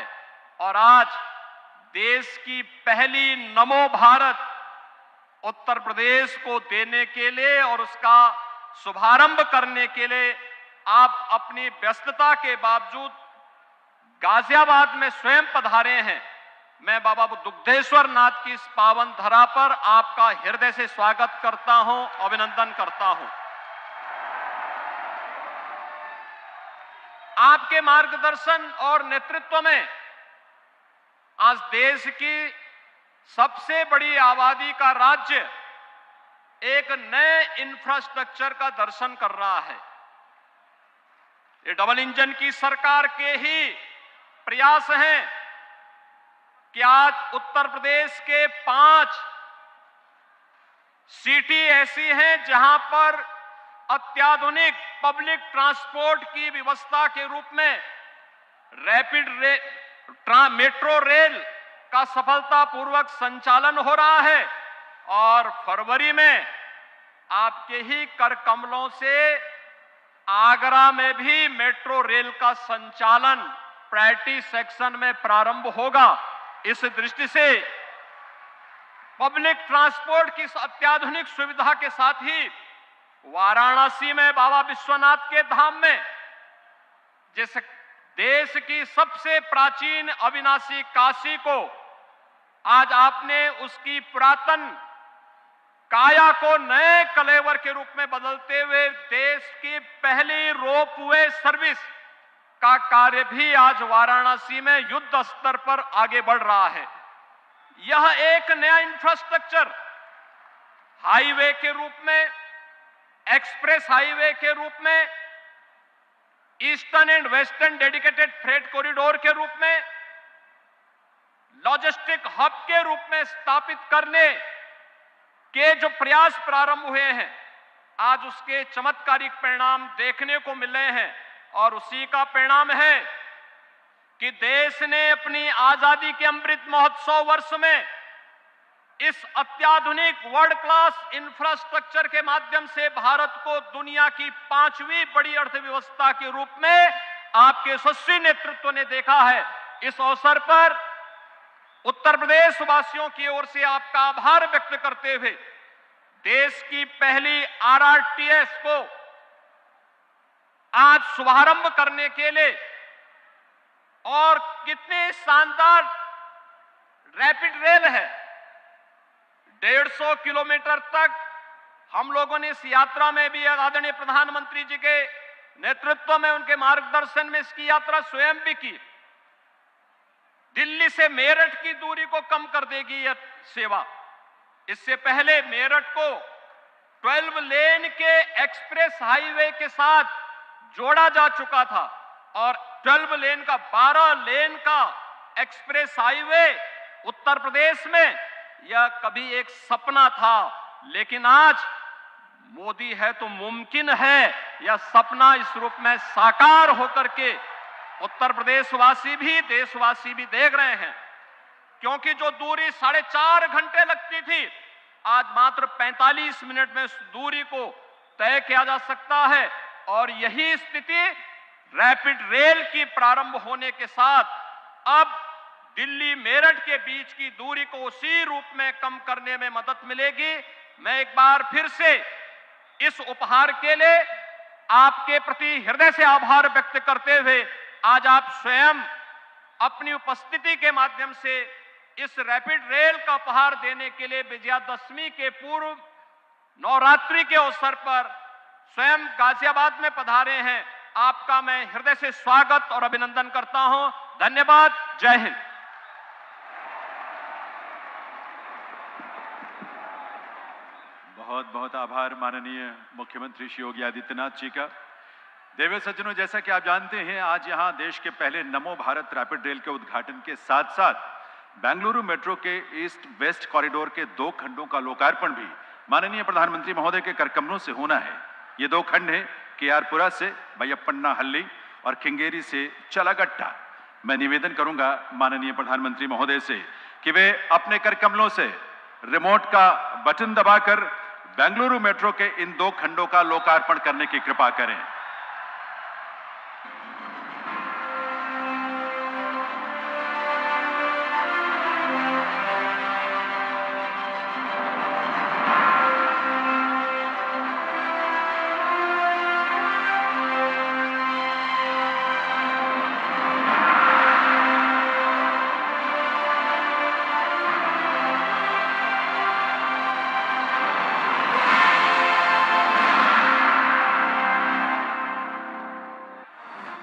D: और आज देश की पहली नमो भारत उत्तर प्रदेश को देने के लिए और उसका शुभारंभ करने के लिए आप अपनी व्यस्तता के बावजूद गाजियाबाद में स्वयं पधारे हैं। मैं बाबा दुग्धेश्वर नाथ की इस पावन धरा पर आपका हृदय से स्वागत करता हूं, अभिनंदन करता हूं। आपके मार्गदर्शन और नेतृत्व में आज देश की सबसे बड़ी आबादी का राज्य एक नए इंफ्रास्ट्रक्चर का दर्शन कर रहा है। ये डबल इंजन की सरकार के ही प्रयास हैं कि आज उत्तर प्रदेश के 5 सिटी ऐसी हैं जहां पर अत्याधुनिक पब्लिक ट्रांसपोर्ट की व्यवस्था के रूप में रैपिड मेट्रो रेल का सफलतापूर्वक संचालन हो रहा है और फरवरी में आपके ही कर कमलों से आगरा में भी मेट्रो रेल का संचालन प्रायोरिटी सेक्शन में प्रारंभ होगा। इस दृष्टि से पब्लिक ट्रांसपोर्ट की अत्याधुनिक सुविधा के साथ ही वाराणसी में बाबा विश्वनाथ के धाम में जिस देश की सबसे प्राचीन अविनाशी काशी को आज आपने उसकी पुरातन काया को नए कलेवर के रूप में बदलते हुए देश की पहली रोपवे सर्विस का कार्य भी आज वाराणसी में युद्ध स्तर पर आगे बढ़ रहा है। यह एक नया इंफ्रास्ट्रक्चर हाईवे के रूप में, एक्सप्रेस हाईवे के रूप में, eastern and western dedicated freight corridor के रूप में, लॉजिस्टिक हब के रूप में स्थापित करने के जो प्रयास प्रारंभ हुए हैं, आज उसके चमत्कारिक परिणाम देखने को मिल रहे हैं और उसी का परिणाम है कि देश ने अपनी आजादी के अमृत महोत्सव वर्ष में इस अत्याधुनिक वर्ल्ड क्लास इंफ्रास्ट्रक्चर के माध्यम से भारत को दुनिया की 5वीं बड़ी अर्थव्यवस्था के रूप में आपके यशस्वी नेतृत्व ने देखा है। इस अवसर पर उत्तर प्रदेश वासियों की ओर से आपका आभार व्यक्त करते हुए देश की पहली rrts को आज शुभारंभ करने के लिए और कितने शानदार रैपिड रेल है, 150 किलोमीटर तक हम लोगों ने इस यात्रा में भी आदरणीय प्रधानमंत्री जी के नेतृत्व में, उनके मार्गदर्शन में इसकी यात्रा स्वयं भी की। दिल्ली से मेरठ की दूरी को कम कर देगी यह सेवा। इससे पहले मेरठ को 12 लेन के एक्सप्रेस हाईवे के साथ जोड़ा जा चुका था और 12 लेन का 12 लेन का एक्सप्रेस हाईवे उत्तर प्रदेश में यह कभी एक सपना था, लेकिन आज मोदी है तो मुमकिन है यह सपना इस रूप में साकार होकर के उत्तर प्रदेश वासी भी, देशवासी भी देख रहे हैं। क्योंकि जो दूरी 4.5 घंटे लगती थी, आज मात्र 45 मिनट में उस दूरी को तय किया जा सकता है। और यही स्थिति रैपिड रेल की प्रारंभ होने के साथ अब दिल्ली मेरठ के बीच की दूरी को उसी रूप में कम करने में मदद मिलेगी। मैं एक बार फिर से इस उपहार के लिए आपके प्रति हृदय से आभार व्यक्त करते हुए आज आप स्वयं अपनी उपस्थिति के माध्यम से इस रैपिड रेल का उपहार देने के लिए विजयादशमी के पूर्व नवरात्रि के अवसर पर स्वयं गाजियाबाद में पधारे हैं। आपका मैं हृदय से स्वागत और अभिनंदन करता हूं। धन्यवाद। जय हिंद।
A: बहुत बहुत आभार माननीय मुख्यमंत्री श्री योगी आदित्यनाथ जी का। देवी सज्जनों, जैसा कि आप जानते हैं, आज यहां देश के पहले नमो भारत रैपिड रेल के उद्घाटन के साथ साथ बेंगलुरु मेट्रो के ईस्ट वेस्ट कॉरिडोर के 2 खंडों का लोकार्पण भी माननीय प्रधानमंत्री महोदय के करकमलों से होना है। ये 2 खंड हैं केआरपुरा से बैयप्पन्ना हल्ली और खिंगेरी से चलागट्टा। मैं निवेदन करूंगा माननीय प्रधानमंत्री महोदय से कि वे अपने करकमलों से रिमोट का बटन दबाकर बेंगलुरु मेट्रो के इन 2 खंडों का लोकार्पण करने की कृपा करें।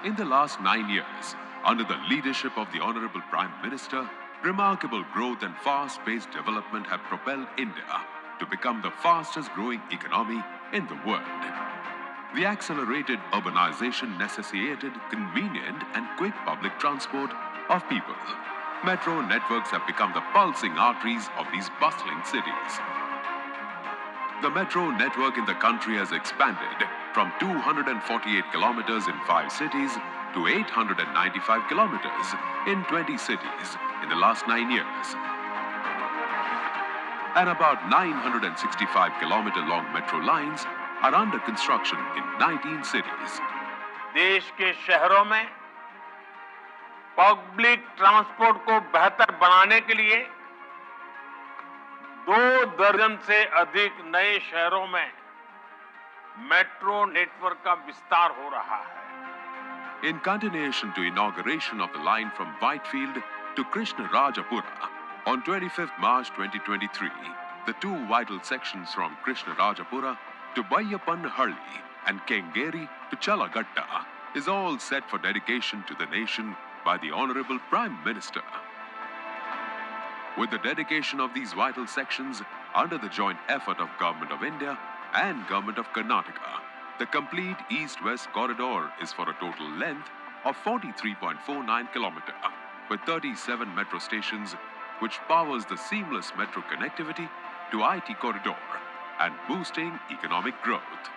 E: In the last 9 years, under the leadership of the Honorable Prime Minister, remarkable growth and fast-paced development have propelled India to become the fastest-growing economy in the world. The accelerated urbanization necessitated convenient and quick public transport of people. Metro networks have become the pulsing arteries of these bustling cities. The metro network in the country has expanded from 248 kilometers in 5 cities to 895 kilometers in 20 cities in the last 9 years. And about 965-kilometer long metro lines are under construction in 19 cities.
F: देश के शहरों में public transport को बेहतर बनाने के लिए 2 दर्जन से अधिक नए शहरों में मेट्रो नेटवर्क का विस्तार हो रहा है।
E: In continuation to inauguration of the line from Whitefield to Krishnarajapura on 25th March 2023, the 2 vital sections from Krishnarajapura to Bayappanhalli and Kengeri to Chalagatta is all set for dedication to the nation by the Honorable Prime Minister. With the dedication of these vital sections under the joint effort of Government of India and Government of Karnataka, the complete east-west corridor is for a total length of 43.49 km with 37 metro stations, which powers the seamless metro connectivity to IT corridor and boosting economic growth.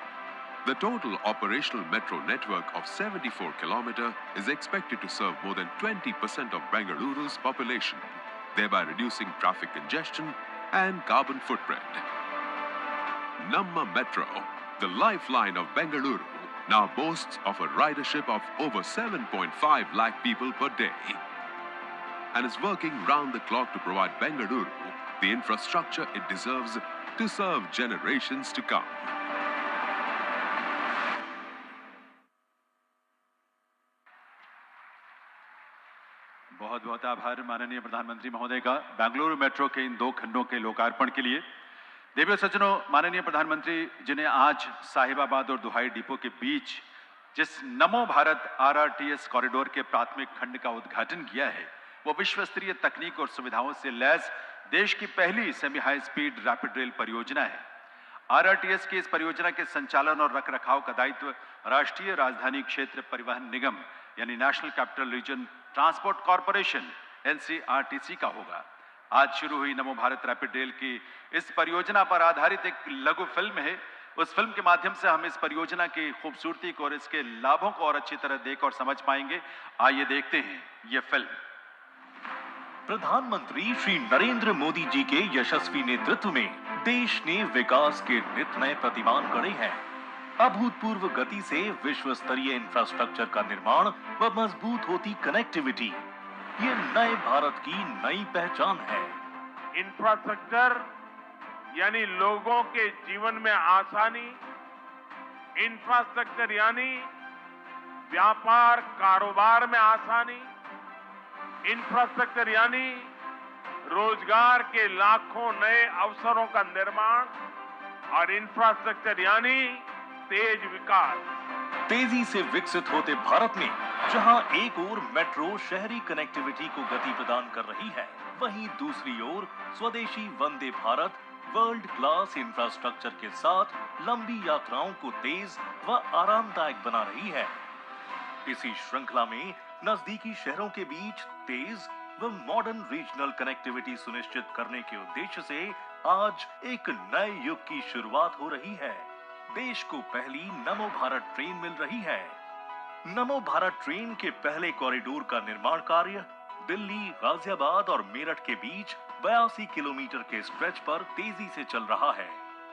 E: The total operational metro network of 74 km is expected to serve more than 20% of Bengaluru's population, thereby reducing traffic congestion and carbon footprint. Namma Metro, the lifeline of Bengaluru, now boasts of a ridership of over 7.5 lakh people per day and is working round the clock to provide Bengaluru the infrastructure it deserves to serve generations to come.
A: बहुत बहुत आभार माननीय प्रधानमंत्री महोदय का Bengaluru metro के इन 2 खंडों के लोकार्पण के लिए। देवियों सज्जनों, माननीय प्रधानमंत्री जी ने आज साहिबाबाद और दुहाई डिपो के बीच जिस नमो भारत RRTS कॉरिडोर के प्राथमिक खंड का उद्घाटन किया है, वो विश्व स्तरीय तकनीक और सुविधाओं से लैस देश की पहली semi high speed rapid rail परियोजना है। RRTS की इस परियोजना के संचालन और रखरखाव का दायित्व राष्ट्रीय राजधानी क्षेत्र परिवहन निगम यानी national capital region transport corporation NCRTC का होगा। आज शुरू हुई नमो भारत रैपिड रेल की इस परियोजना पर आधारित एक लघु फिल्म है। उस फिल्म के माध्यम से हम इस परियोजना की खूबसूरती को और इसके लाभों को और अच्छी तरह देख और समझ पाएंगे। आइए देखते हैं ये फिल्म।
G: प्रधानमंत्री श्री नरेंद्र मोदी जी के यशस्वी नेतृत्व में देश ने विकास के नित नए प्रतिमान गढ़े हैं। अभूतपूर्व गति से विश्व स्तरीय इंफ्रास्ट्रक्चर का निर्माण व मजबूत होती कनेक्टिविटी, ये नए भारत की नई पहचान है।
F: इंफ्रास्ट्रक्चर यानी लोगों के जीवन में आसानी, इंफ्रास्ट्रक्चर यानी व्यापार कारोबार में आसानी, इंफ्रास्ट्रक्चर यानी रोजगार के लाखों नए अवसरों का निर्माण और इंफ्रास्ट्रक्चर यानी तेज विकास।
G: तेजी से विकसित होते भारत में जहां एक ओर मेट्रो शहरी कनेक्टिविटी को गति प्रदान कर रही है, वहीं दूसरी ओर स्वदेशी Vande Bharat world class infrastructure के साथ लंबी यात्राओं को तेज व आरामदायक बना रही है। इसी श्रृंखला में नजदीकी शहरों के बीच तेज व मॉडर्न रीजनल कनेक्टिविटी सुनिश्चित करने के उद्देश्य से आज एक नए युग की शुरुआत हो रही है। देश को पहली नमो भारत ट्रेन मिल रही है। नमो भारत ट्रेन के पहले कॉरिडोर का निर्माण कार्य दिल्ली, गाजियाबाद और मेरठ के बीच 82 किलोमीटर के स्ट्रेच पर तेजी से चल रहा है।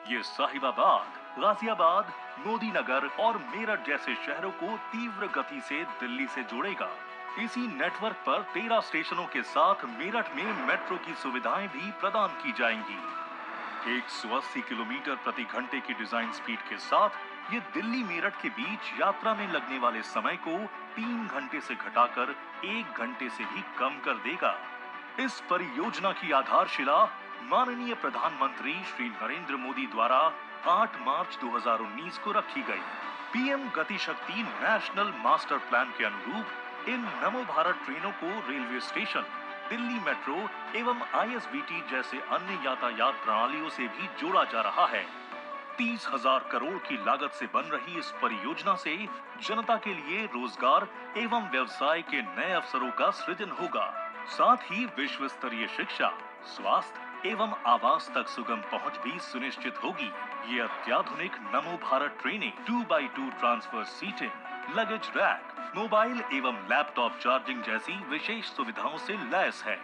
G: ये साहिबाबाद, गाजियाबाद, मोदीनगर और मेरठ जैसे शहरों को तीव्र गति से दिल्ली से जोड़ेगा। इसी नेटवर्क पर 13 स्टेशनों के साथ मेरठ में मेट्रो की सुविधाएं भी प्रदान की जाएंगी। 180 किलोमीटर प्रति घंटे की डिजाइन स्पीड के साथ ये दिल्ली मेरठ के बीच यात्रा में लगने वाले समय को 3 घंटे से घटाकर 1 घंटे से भी कम कर देगा। इस परियोजना की आधारशिला माननीय प्रधानमंत्री श्री नरेंद्र मोदी द्वारा 8 मार्च 2019 को रखी गई। पीएम गति शक्ति नेशनल मास्टर प्लान के अनुरूप इन नमो भारत ट्रेनों को रेलवे स्टेशन, दिल्ली मेट्रो एवं आईएसबीटी जैसे अन्य यातायात प्रणालियों से भी जोड़ा जा रहा है। 30,000 करोड़ की लागत से बन रही इस परियोजना से जनता के लिए रोजगार एवं व्यवसाय के नए अवसरों का सृजन होगा। साथ ही विश्व स्तरीय शिक्षा, स्वास्थ्य एवं आवास तक सुगम पहुंच भी सुनिश्चित होगी। ये अत्याधुनिक नमो भारत ट्रेनें 2x2 transverse seating, luggage rack, mobile एवं लैपटॉप चार्जिंग जैसी विशेष सुविधाओं से लैस है।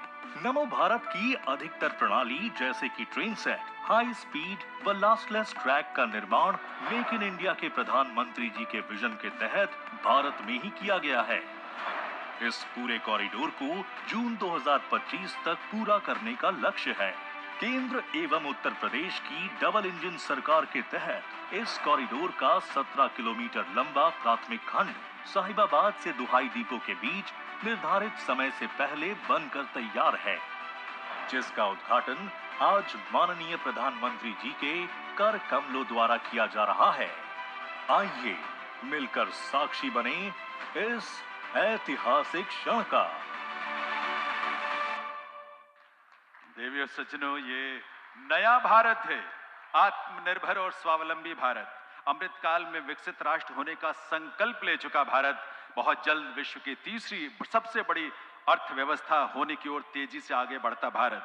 G: नमो भारत की अधिकतर प्रणाली जैसे कि ट्रेन सेट, हाई स्पीड व लॉसलेस ट्रैक का निर्माण मेक इन इंडिया के प्रधानमंत्री जी के विजन के तहत भारत में ही किया गया है। इस पूरे कॉरिडोर को जून 2025 तक पूरा करने का लक्ष्य है। केंद्र एवं उत्तर प्रदेश की डबल इंजन सरकार के तहत इस कॉरिडोर का 17 किलोमीटर लंबा प्राथमिक खंड साहिबाबाद से दुहाई डिपो के बीच निर्धारित समय से पहले बनकर तैयार है, जिसका उद्घाटन आज माननीय प्रधानमंत्री जी के कर कमलों द्वारा किया जा रहा है। आइए मिलकर साक्षी बने इस ऐतिहासिक क्षण का।
A: देवी और सज्जनों, ये नया भारत है, आत्मनिर्भर और स्वावलंबी भारत, अमृतकाल में विकसित राष्ट्र होने का संकल्प ले चुका भारत, बहुत जल्द विश्व की तीसरी सबसे बड़ी अर्थव्यवस्था होने की ओर तेजी से आगे बढ़ता भारत,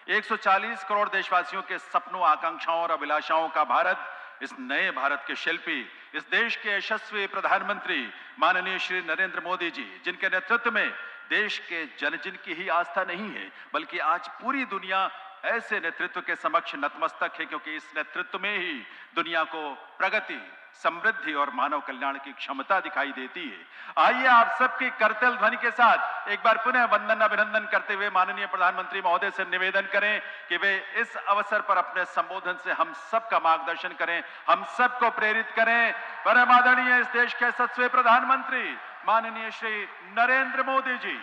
A: 140 करोड़ देशवासियों के सपनों, आकांक्षाओं और अभिलाषाओं का भारत। इस नए भारत के शिल्पी, इस देश के यशस्वी प्रधानमंत्री माननीय श्री नरेंद्र मोदी जी, जिनके नेतृत्व में देश के जनजन की ही आस्था नहीं है, बल्कि आज पूरी दुनिया ऐसे नेतृत्व के समक्ष नतमस्तक है, क्योंकि इस नेतृत्व में ही दुनिया को प्रगति, समृद्धि और मानव कल्याण की क्षमता दिखाई देती है। आइए आप सबकी करतल ध्वनि के साथ एक बार पुनः वंदन अभिनंदन करते हुए माननीय प्रधानमंत्री महोदय से निवेदन करें कि वे इस अवसर पर अपने संबोधन से हम सबका मार्गदर्शन करें, हम सबको प्रेरित करें। परम आदरणीय इस देश के यशस्वी प्रधानमंत्री माननीय श्री नरेंद्र मोदी जी।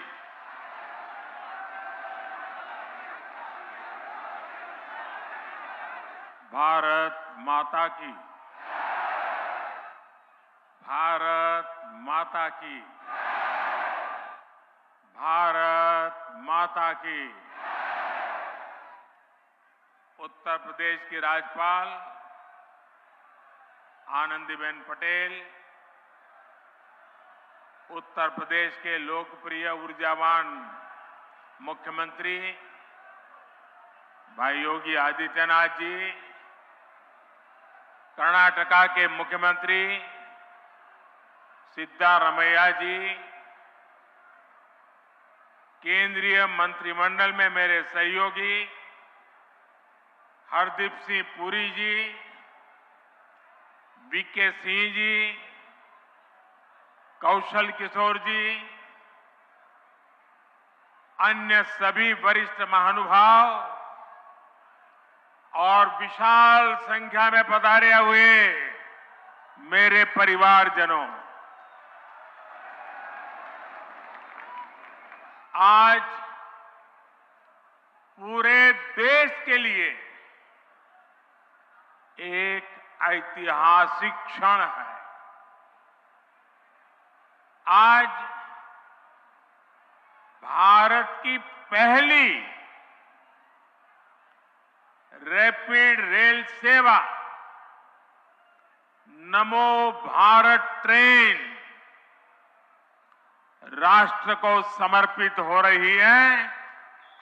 F: भारत माता की, भारत माता की, भारत माता की। उत्तर प्रदेश की राज्यपाल आनंदीबेन पटेल, उत्तर प्रदेश के लोकप्रिय ऊर्जावान मुख्यमंत्री भाई योगी आदित्यनाथ जी, कर्नाटका के मुख्यमंत्री सिद्धारमैया जी, केंद्रीय मंत्रिमंडल में मेरे सहयोगी हरदीप सिंह पुरी जी, वीके सिंह जी, कौशल किशोर जी, अन्य सभी वरिष्ठ महानुभाव और विशाल संख्या में पधारे हुए मेरे परिवारजनों, आज पूरे देश के लिए एक ऐतिहासिक क्षण है। आज भारत की पहली रैपिड रेल सेवा नमो भारत ट्रेन राष्ट्र को समर्पित हो रही है,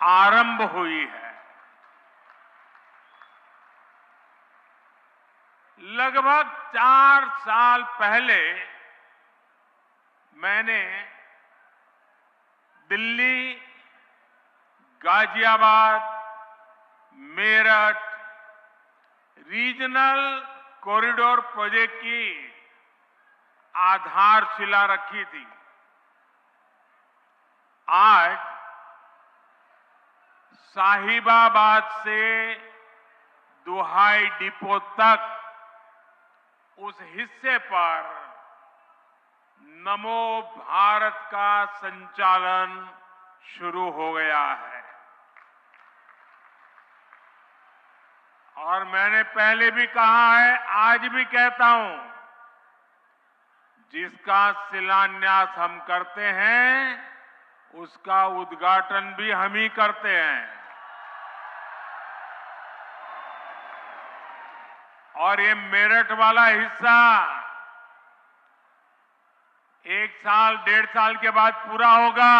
F: आरंभ हुई है। लगभग 4 साल पहले मैंने Delhi, Ghaziabad, Meerut regional corridor project की आधारशिला रखी थी। आज साहिबाबाद से दुहाई डिपो तक उस हिस्से पर नमो भारत का संचालन शुरू हो गया है। और मैंने पहले भी कहा है, आज भी कहता हूं, जिसका शिलान्यास हम करते हैं उसका उद्घाटन भी हम ही करते हैं। और ये मेरठ वाला हिस्सा 1 साल 1.5 साल के बाद पूरा होगा,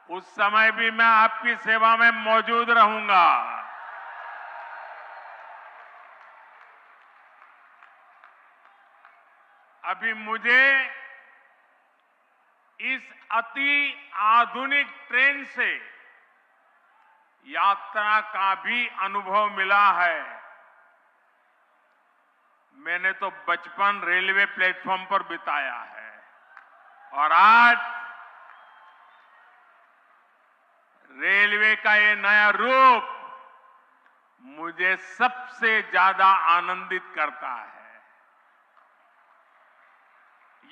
F: उस समय भी मैं आपकी सेवा में मौजूद रहूंगा। अभी मुझे इस अति आधुनिक ट्रेन से यात्रा का भी अनुभव मिला है। मैंने तो बचपन रेलवे प्लेटफॉर्म पर बिताया है और आज रेलवे का ये नया रूप मुझे सबसे ज्यादा आनंदित करता है।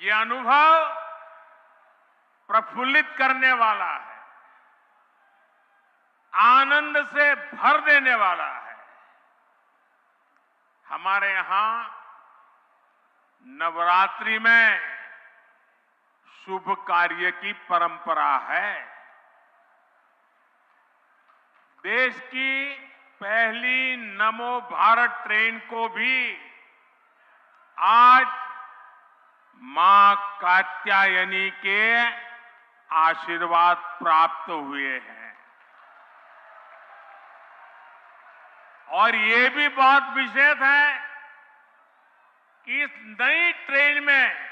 F: ये अनुभव प्रफुल्लित करने वाला है, आनंद से भर देने वाला है। हमारे यहां नवरात्रि में शुभ कार्य की परंपरा है। देश की पहली नमो भारत ट्रेन को भी आज मां कात्यायनी के आशीर्वाद प्राप्त हुए हैं। और ये भी बहुत विशेष है कि इस नई ट्रेन में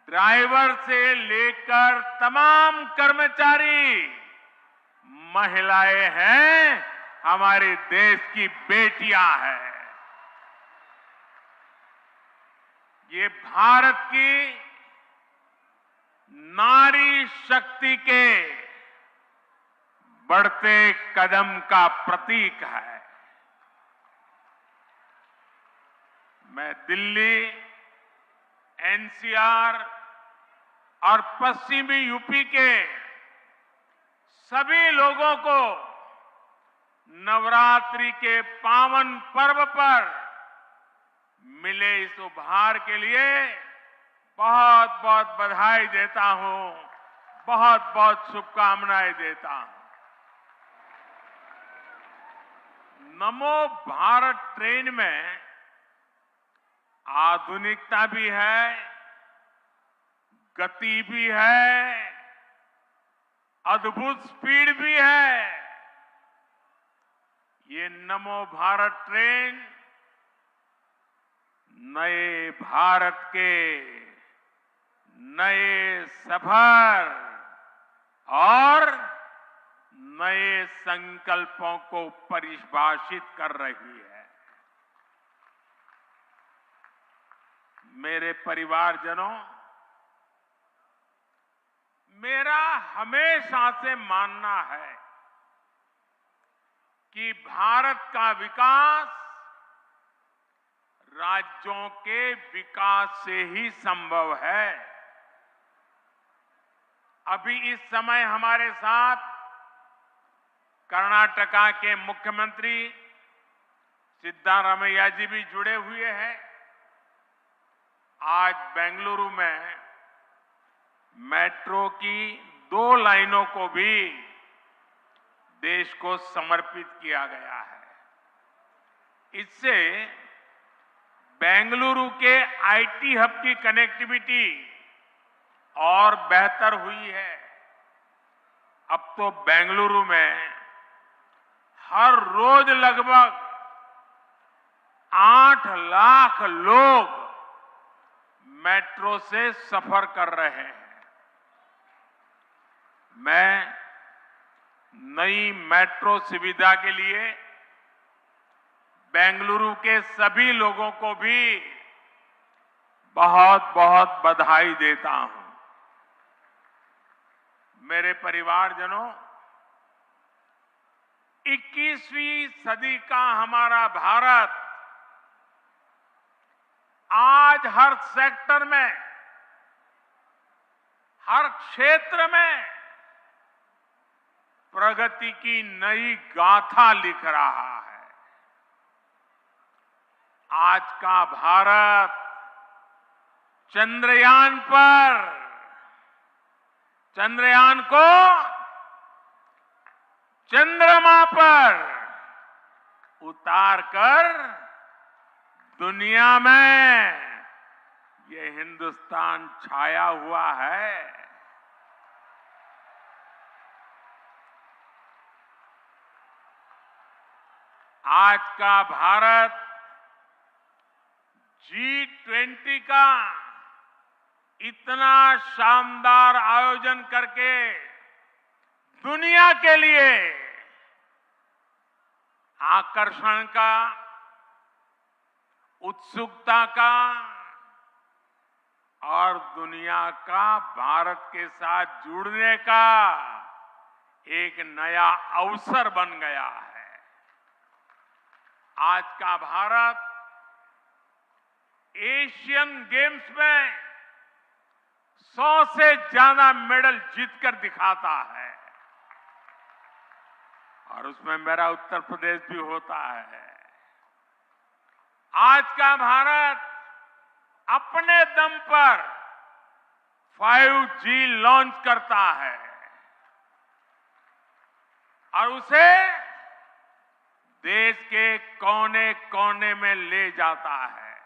F: ड्राइवर से लेकर तमाम कर्मचारी महिलाएं हैं, हमारे देश की बेटियां हैं। ये भारत की नारी शक्ति के बढ़ते कदम का प्रतीक है। मैं दिल्ली, एनसीआर और पश्चिमी यूपी के सभी लोगों को नवरात्रि के पावन पर्व पर मिले इस उपहार के लिए बहुत बहुत बधाई देता हूं, बहुत बहुत शुभकामनाएं देता हूं। नमो भारत ट्रेन में आधुनिकता भी है, गति भी है, अद्भुत स्पीड भी है। ये नमो भारत ट्रेन नए भारत के नए सफर और नए संकल्पों को परिभाषित कर रही है। मेरे परिवारजनों, मेरा हमेशा से मानना है कि भारत का विकास राज्यों के विकास से ही संभव है। अभी इस समय हमारे साथ कर्नाटका के मुख्यमंत्री सिद्धारमैया जी भी जुड़े हुए हैं। आज बेंगलुरु में मेट्रो की 2 लाइनों को भी देश को समर्पित किया गया है। इससे बेंगलुरु के आईटी हब की कनेक्टिविटी और बेहतर हुई है। अब तो बेंगलुरु में हर रोज लगभग 8 लाख लोग मेट्रो से सफर कर रहे हैं। मैं नई मेट्रो सुविधा के लिए बेंगलुरु के सभी लोगों को भी बहुत बहुत बधाई देता हूं। मेरे परिवारजनों, 21वीं सदी का हमारा भारत आज हर सेक्टर में, हर क्षेत्र में प्रगति की नई गाथा लिख रहा है। आज का भारत चंद्रयान को चंद्रमा पर उतारकर दुनिया में ये हिंदुस्तान छाया हुआ है। आज का भारत G20 का इतना शानदार आयोजन करके दुनिया के लिए आकर्षण का, उत्सुकता का और दुनिया का भारत के साथ जुड़ने का एक नया अवसर बन गया है। आज का भारत एशियन गेम्स में 100 से ज्यादा मेडल जीतकर दिखाता है और उसमें मेरा उत्तर प्रदेश भी होता है। आज का भारत अपने दम पर 5G लॉन्च करता है और उसे देश के कोने कोने में ले जाता है।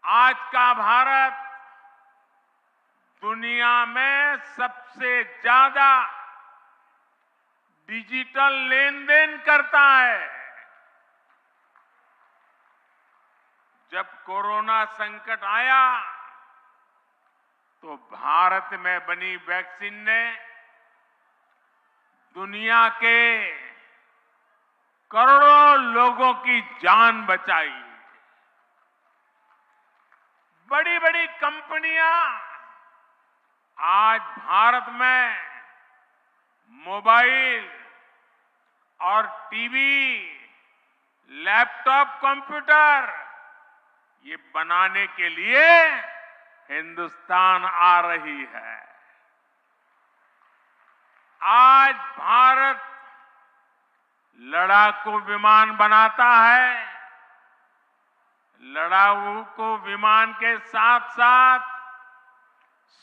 F: आज का भारत दुनिया में सबसे ज्यादा डिजिटल लेन-देन करता है। जब कोरोना संकट आया तो भारत में बनी वैक्सीन ने दुनिया के करोड़ों लोगों की जान बचाई। बड़ी बड़ी कंपनियां आज भारत में मोबाइल और टीवी, लैपटॉप, कंप्यूटर ये बनाने के लिए हिंदुस्तान आ रही है। आज भारत लड़ाकू विमान बनाता है। लड़ाकू विमान के साथ साथ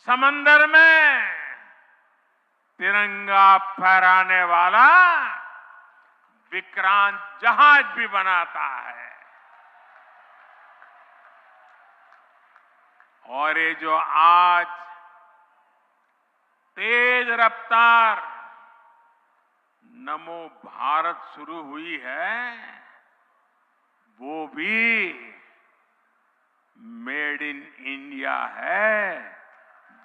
F: समंदर में तिरंगा फहराने वाला विक्रांत जहाज भी बनाता है। और ये जो आज तेज रफ्तार नमो भारत शुरू हुई है, वो भी मेड इन इंडिया है,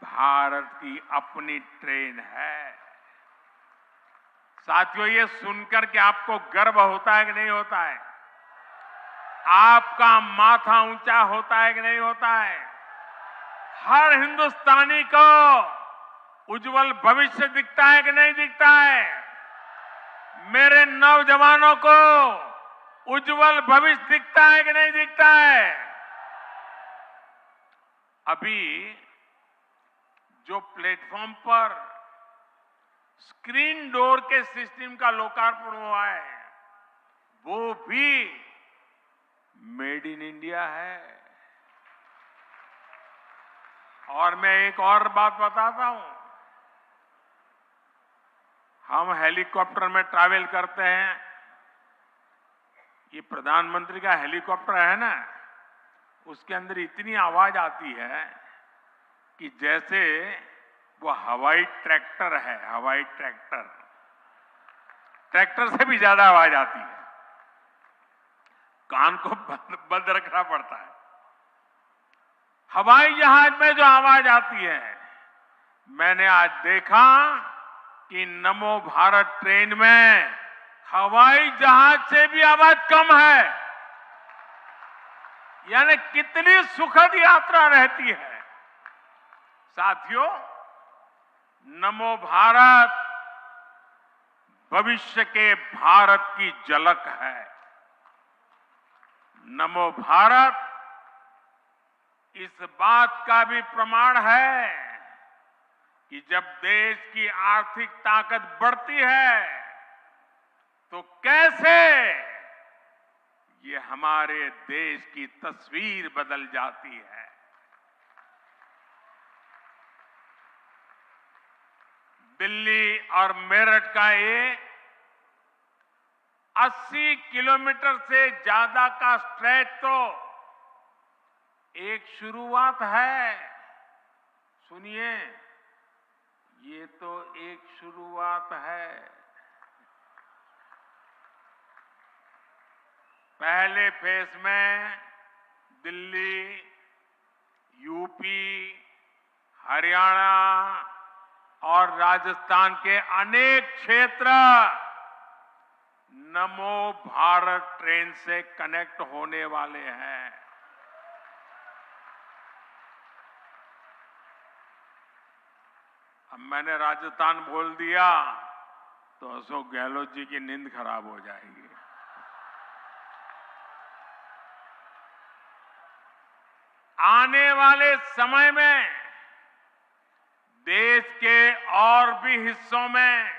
F: भारत की अपनी ट्रेन है। साथियों, ये सुनकर के आपको गर्व होता है कि नहीं होता है? आपका माथा ऊंचा होता है कि नहीं होता है? हर हिंदुस्तानी को उज्जवल भविष्य दिखता है कि नहीं दिखता है? मेरे नौजवानों को उज्जवल भविष्य दिखता है कि नहीं दिखता है? अभी जो प्लेटफॉर्म पर स्क्रीन डोर के सिस्टम का लोकार्पण हुआ है, वो भी मेड इन इंडिया है। और मैं एक और बात बताता हूं, हम हेलीकॉप्टर में ट्रैवल करते हैं, ये प्रधानमंत्री का हेलीकॉप्टर है ना, उसके अंदर इतनी आवाज आती है कि जैसे वो हवाई ट्रैक्टर है, हवाई ट्रैक्टर, ट्रैक्टर से भी ज्यादा आवाज आती है, कान को बंद रखना पड़ता है। हवाई जहाज में जो आवाज आती है, मैंने आज देखा कि नमो भारत ट्रेन में हवाई जहाज से भी आवाज कम है, यानी कितनी सुखद यात्रा रहती है। साथियों, नमो भारत भविष्य के भारत की झलक है। नमो भारत इस बात का भी प्रमाण है कि जब देश की आर्थिक ताकत बढ़ती है तो कैसे ये हमारे देश की तस्वीर बदल जाती है। दिल्ली और मेरठ का ये 80 किलोमीटर से ज्यादा का स्ट्रेच तो एक शुरुआत है। सुनिए, ये तो एक शुरुआत है। पहले फेज में दिल्ली, यूपी, हरियाणा और राजस्थान के अनेक क्षेत्र नमो भारत ट्रेन से कनेक्ट होने वाले हैं। अब मैंने राजस्थान बोल दिया तो अशोक गहलोत जी की नींद खराब हो जाएगी। आने वाले समय में देश के और भी हिस्सों में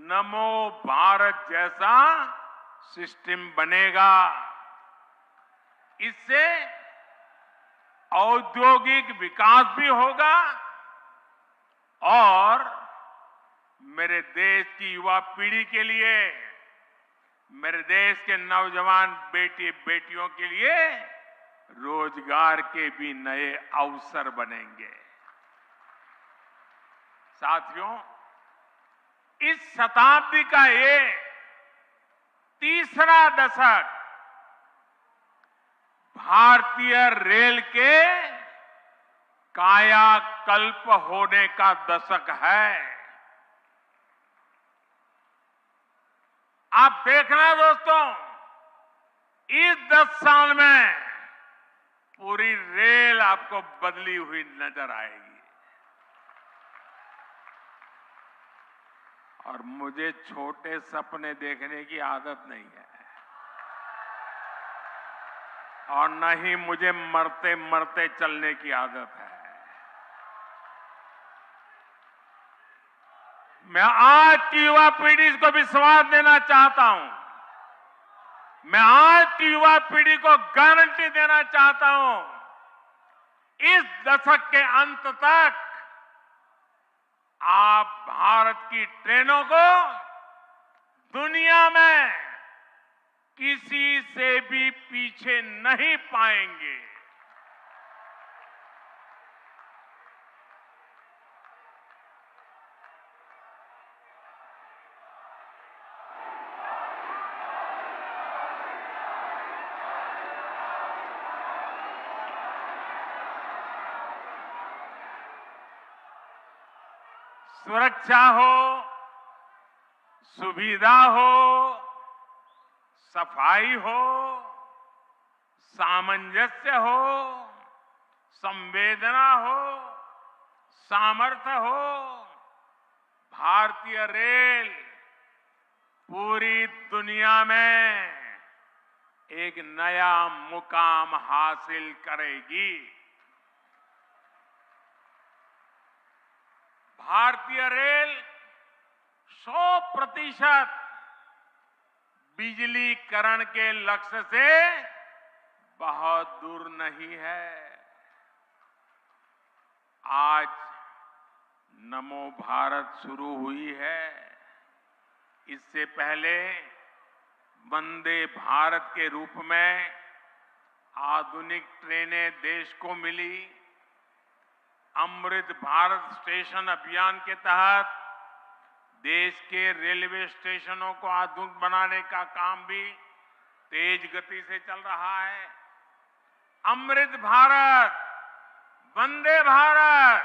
F: नमो भारत जैसा सिस्टम बनेगा। इससे औद्योगिक विकास भी होगा और मेरे देश की युवा पीढ़ी के लिए, मेरे देश के नौजवान बेटी बेटियों के लिए रोजगार के भी नए अवसर बनेंगे। साथियों, इस शताब्दी का ये तीसरा दशक भारतीय रेल के कायाकल्प होने का दशक है। आप देखना दोस्तों, इस 10 साल में पूरी रेल आपको बदली हुई नजर आएगी। और मुझे छोटे सपने देखने की आदत नहीं है और न ही मुझे मरते मरते चलने की आदत है। मैं आज की युवा पीढ़ी को विश्वास देना चाहता हूं, मैं आज की युवा पीढ़ी को गारंटी देना चाहता हूं, इस दशक के अंत तक आप भारत की ट्रेनों को दुनिया में किसी से भी पीछे नहीं पाएंगे। सुरक्षा हो, सुविधा हो, सफाई हो, सामंजस्य हो, संवेदना हो, सामर्थ्य हो, भारतीय रेल पूरी दुनिया में एक नया मुकाम हासिल करेगी। भारतीय रेल 100% बिजलीकरण के लक्ष्य से बहुत दूर नहीं है। आज नमो भारत शुरू हुई है। इससे पहले वंदे भारत के रूप में आधुनिक ट्रेनें देश को मिली। अमृत भारत स्टेशन अभियान के तहत देश के रेलवे स्टेशनों को आधुनिक बनाने का काम भी तेज गति से चल रहा है। अमृत भारत, वंदे भारत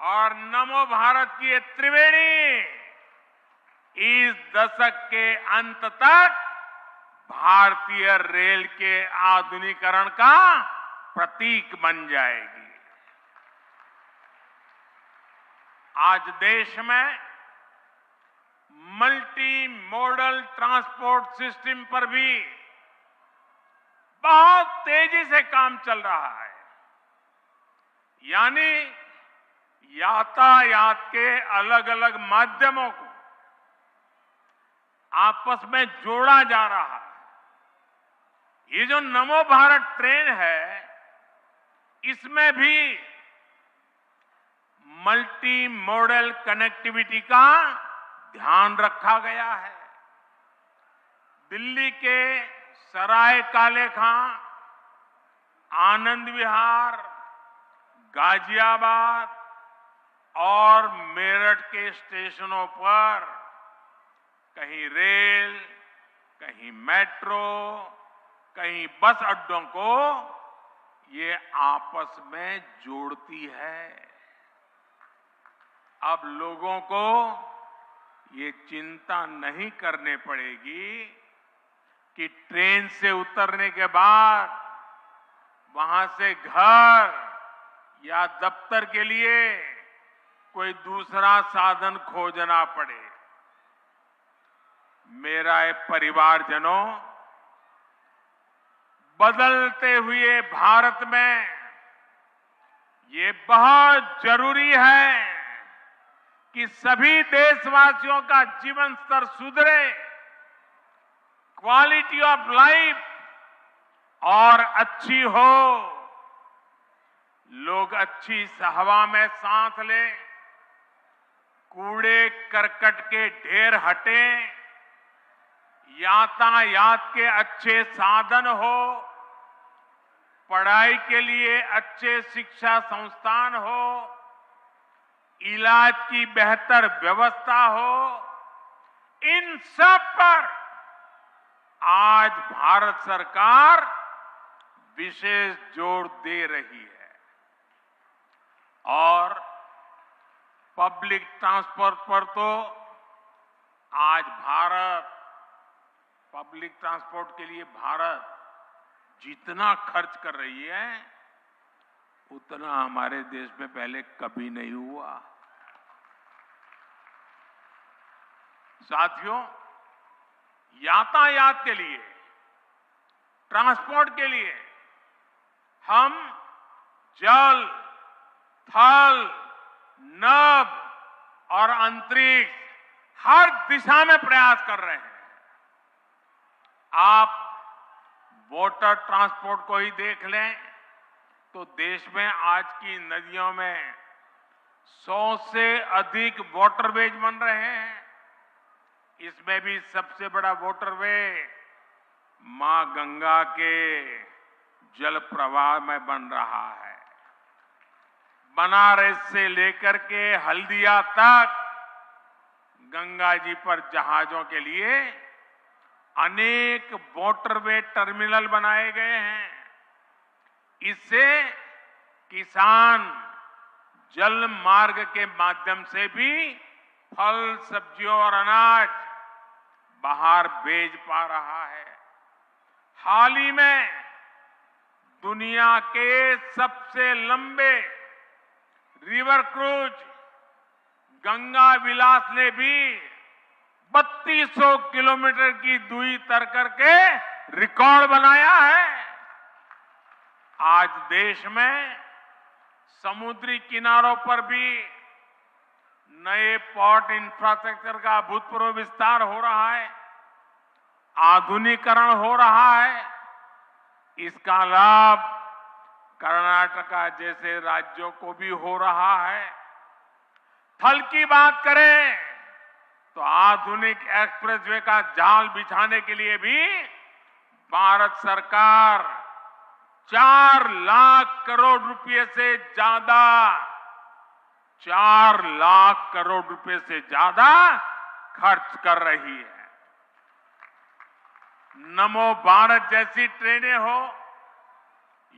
F: और नमो भारत की ये त्रिवेणी इस दशक के अंत तक भारतीय रेल के आधुनिकीकरण का प्रतीक बन जाएगी। आज देश में मल्टी मॉडल ट्रांसपोर्ट सिस्टम पर भी बहुत तेजी से काम चल रहा है। यानी यातायात के अलग अलग माध्यमों को आपस में जोड़ा जा रहा है। ये जो नमो भारत ट्रेन है, इसमें भी मल्टी मॉडल कनेक्टिविटी का ध्यान रखा गया है। दिल्ली के सराय काले खां, आनंद विहार, गाजियाबाद और मेरठ के स्टेशनों पर कहीं रेल, कहीं मेट्रो, कहीं बस अड्डों को ये आपस में जोड़ती है। अब लोगों को ये चिंता नहीं करने पड़ेगी कि ट्रेन से उतरने के बाद वहां से घर या दफ्तर के लिए कोई दूसरा साधन खोजना पड़े। मेरा परिवारजनों, बदलते हुए भारत में ये बहुत जरूरी है कि सभी देशवासियों का जीवन स्तर सुधरे, क्वालिटी ऑफ लाइफ और अच्छी हो, लोग अच्छी हवा में सांस लें, कूड़े करकट के ढेर हटें, यातायात के अच्छे साधन हो, पढ़ाई के लिए अच्छे शिक्षा संस्थान हो, इलाज की बेहतर व्यवस्था हो, इन सब पर आज भारत सरकार विशेष जोर दे रही है। और पब्लिक ट्रांसपोर्ट पर तो आज भारत, पब्लिक ट्रांसपोर्ट के लिए भारत जितना खर्च कर रही है, उतना हमारे देश में पहले कभी नहीं हुआ। साथियों, यातायात के लिए, ट्रांसपोर्ट के लिए हम जल, थल, नभ और अंतरिक्ष हर दिशा में प्रयास कर रहे हैं। आप वाटर ट्रांसपोर्ट को ही देख लें तो देश में आज की नदियों में 100 से अधिक वाटरवेज बन रहे हैं। इसमें भी सबसे बड़ा वाटरवे मां गंगा के जल प्रवाह में बन रहा है। बनारस से लेकर के हल्दिया तक गंगा जी पर जहाजों के लिए अनेक वाटरवे टर्मिनल बनाए गए हैं। इससे किसान जल मार्ग के माध्यम से भी फल, सब्जियों और अनाज बाहर भेज पा रहा है। हाल ही में दुनिया के सबसे लंबे रिवर क्रूज गंगा विलास ने भी 3200 किलोमीटर की दूरी तय करके रिकॉर्ड बनाया है। आज देश में समुद्री किनारों पर भी नए पोर्ट इंफ्रास्ट्रक्चर का अभूतपूर्व विस्तार हो रहा है, आधुनिकीकरण हो रहा है। इसका लाभ कर्नाटका जैसे राज्यों को भी हो रहा है। थल की बात करें तो आधुनिक एक्सप्रेसवे का जाल बिछाने के लिए भी भारत सरकार 4 लाख करोड़ रुपए से ज्यादा 4 लाख करोड़ रुपए से ज्यादा खर्च कर रही है। नमो भारत जैसी ट्रेनें हो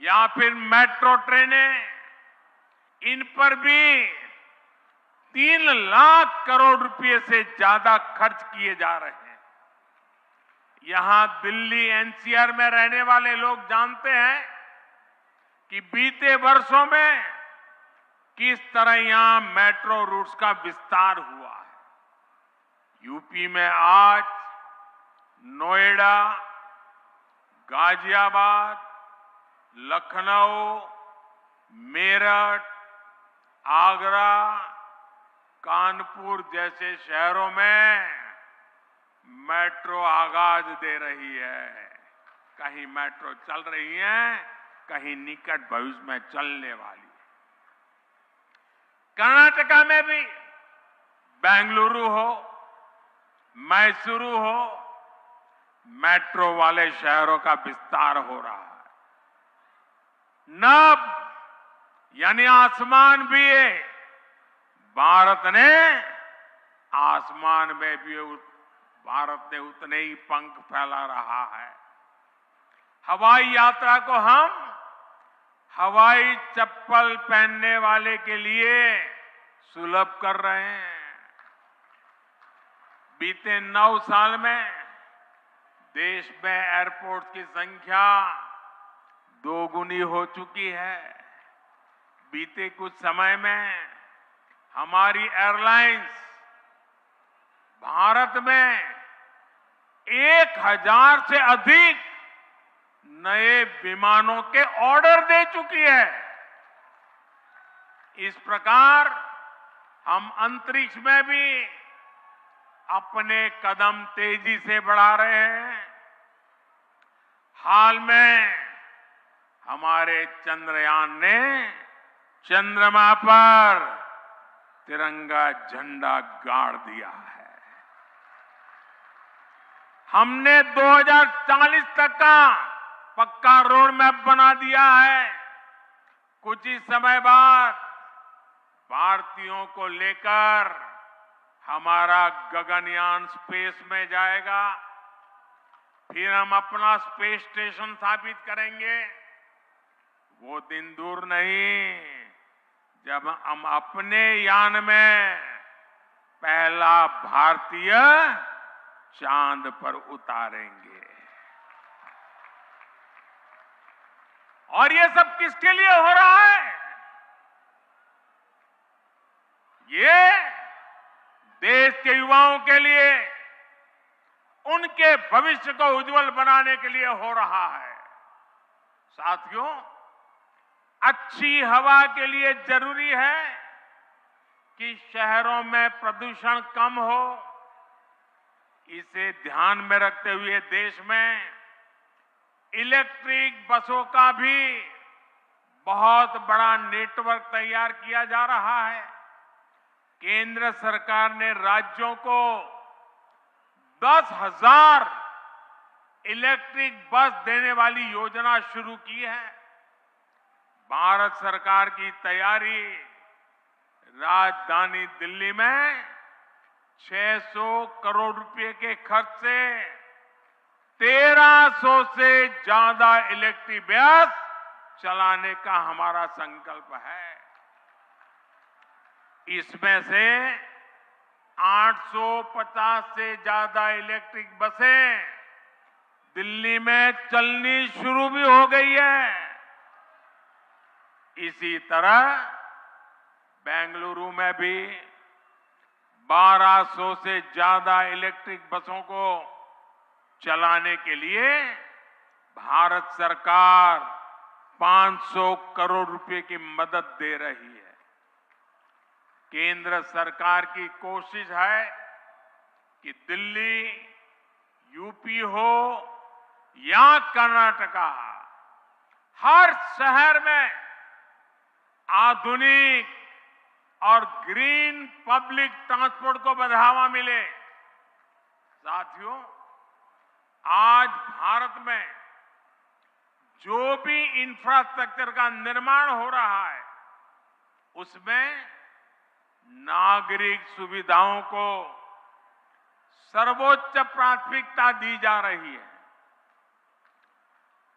F: या फिर मेट्रो ट्रेनें, इन पर भी 3 लाख करोड़ रुपए से ज्यादा खर्च किए जा रहे हैं। यहां दिल्ली एनसीआर में रहने वाले लोग जानते हैं कि बीते वर्षों में किस तरह यहां मेट्रो रूट्स का विस्तार हुआ है। यूपी में आज नोएडा, गाजियाबाद, लखनऊ, मेरठ, आगरा, कानपुर जैसे शहरों में मेट्रो आगाज दे रही है। कहीं मेट्रो चल रही है, कहीं निकट भविष्य में चलने वाली है। कर्नाटका में भी बेंगलुरु हो, मैसूरू हो, मेट्रो वाले शहरों का विस्तार हो रहा है। नभ यानी आसमान भी है। भारत ने आसमान में भी भारत ने उतने ही पंख फैला रहा है। हवाई यात्रा को हम हवाई चप्पल पहनने वाले के लिए सुलभ कर रहे हैं। बीते 9 साल में देश में एयरपोर्ट की संख्या 2 गुनी हो चुकी है। बीते कुछ समय में हमारी एयरलाइंस भारत में 1000 से अधिक नए विमानों के ऑर्डर दे चुकी है। इस प्रकार हम अंतरिक्ष में भी अपने कदम तेजी से बढ़ा रहे हैं। हाल में हमारे चंद्रयान ने चंद्रमा पर तिरंगा झंडा गाड़ दिया है। हमने 2040 तक का पक्का रोड मैप बना दिया है। कुछ ही समय बाद भारतीयों को लेकर हमारा गगनयान स्पेस में जाएगा। फिर हम अपना स्पेस स्टेशन स्थापित करेंगे। वो दिन दूर नहीं जब हम अपने यान में पहला भारतीय चांद पर उतारेंगे। और ये सब किसके लिए हो रहा है? ये देश के युवाओं के लिए, उनके भविष्य को उज्जवल बनाने के लिए हो रहा है। साथियों, अच्छी हवा के लिए जरूरी है कि शहरों में प्रदूषण कम हो। इसे ध्यान में रखते हुए देश में इलेक्ट्रिक बसों का भी बहुत बड़ा नेटवर्क तैयार किया जा रहा है। केंद्र सरकार ने राज्यों को 10,000 इलेक्ट्रिक बस देने वाली योजना शुरू की है। भारत सरकार की तैयारी राजधानी दिल्ली में 600 करोड़ रुपए के खर्च से 1300 से ज्यादा इलेक्ट्रिक बस चलाने का हमारा संकल्प है। इसमें से 850 से ज्यादा इलेक्ट्रिक बसें दिल्ली में चलनी शुरू भी हो गई है। इसी तरह बेंगलुरु में भी 1200 से ज्यादा इलेक्ट्रिक बसों को चलाने के लिए भारत सरकार 500 करोड़ रुपए की मदद दे रही है। केंद्र सरकार की कोशिश है कि दिल्ली, यूपी हो या कर्नाटका, हर शहर में आधुनिक और ग्रीन पब्लिक ट्रांसपोर्ट को बढ़ावा मिले। साथियों, आज भारत में जो भी इंफ्रास्ट्रक्चर का निर्माण हो रहा है, उसमें नागरिक सुविधाओं को सर्वोच्च प्राथमिकता दी जा रही है।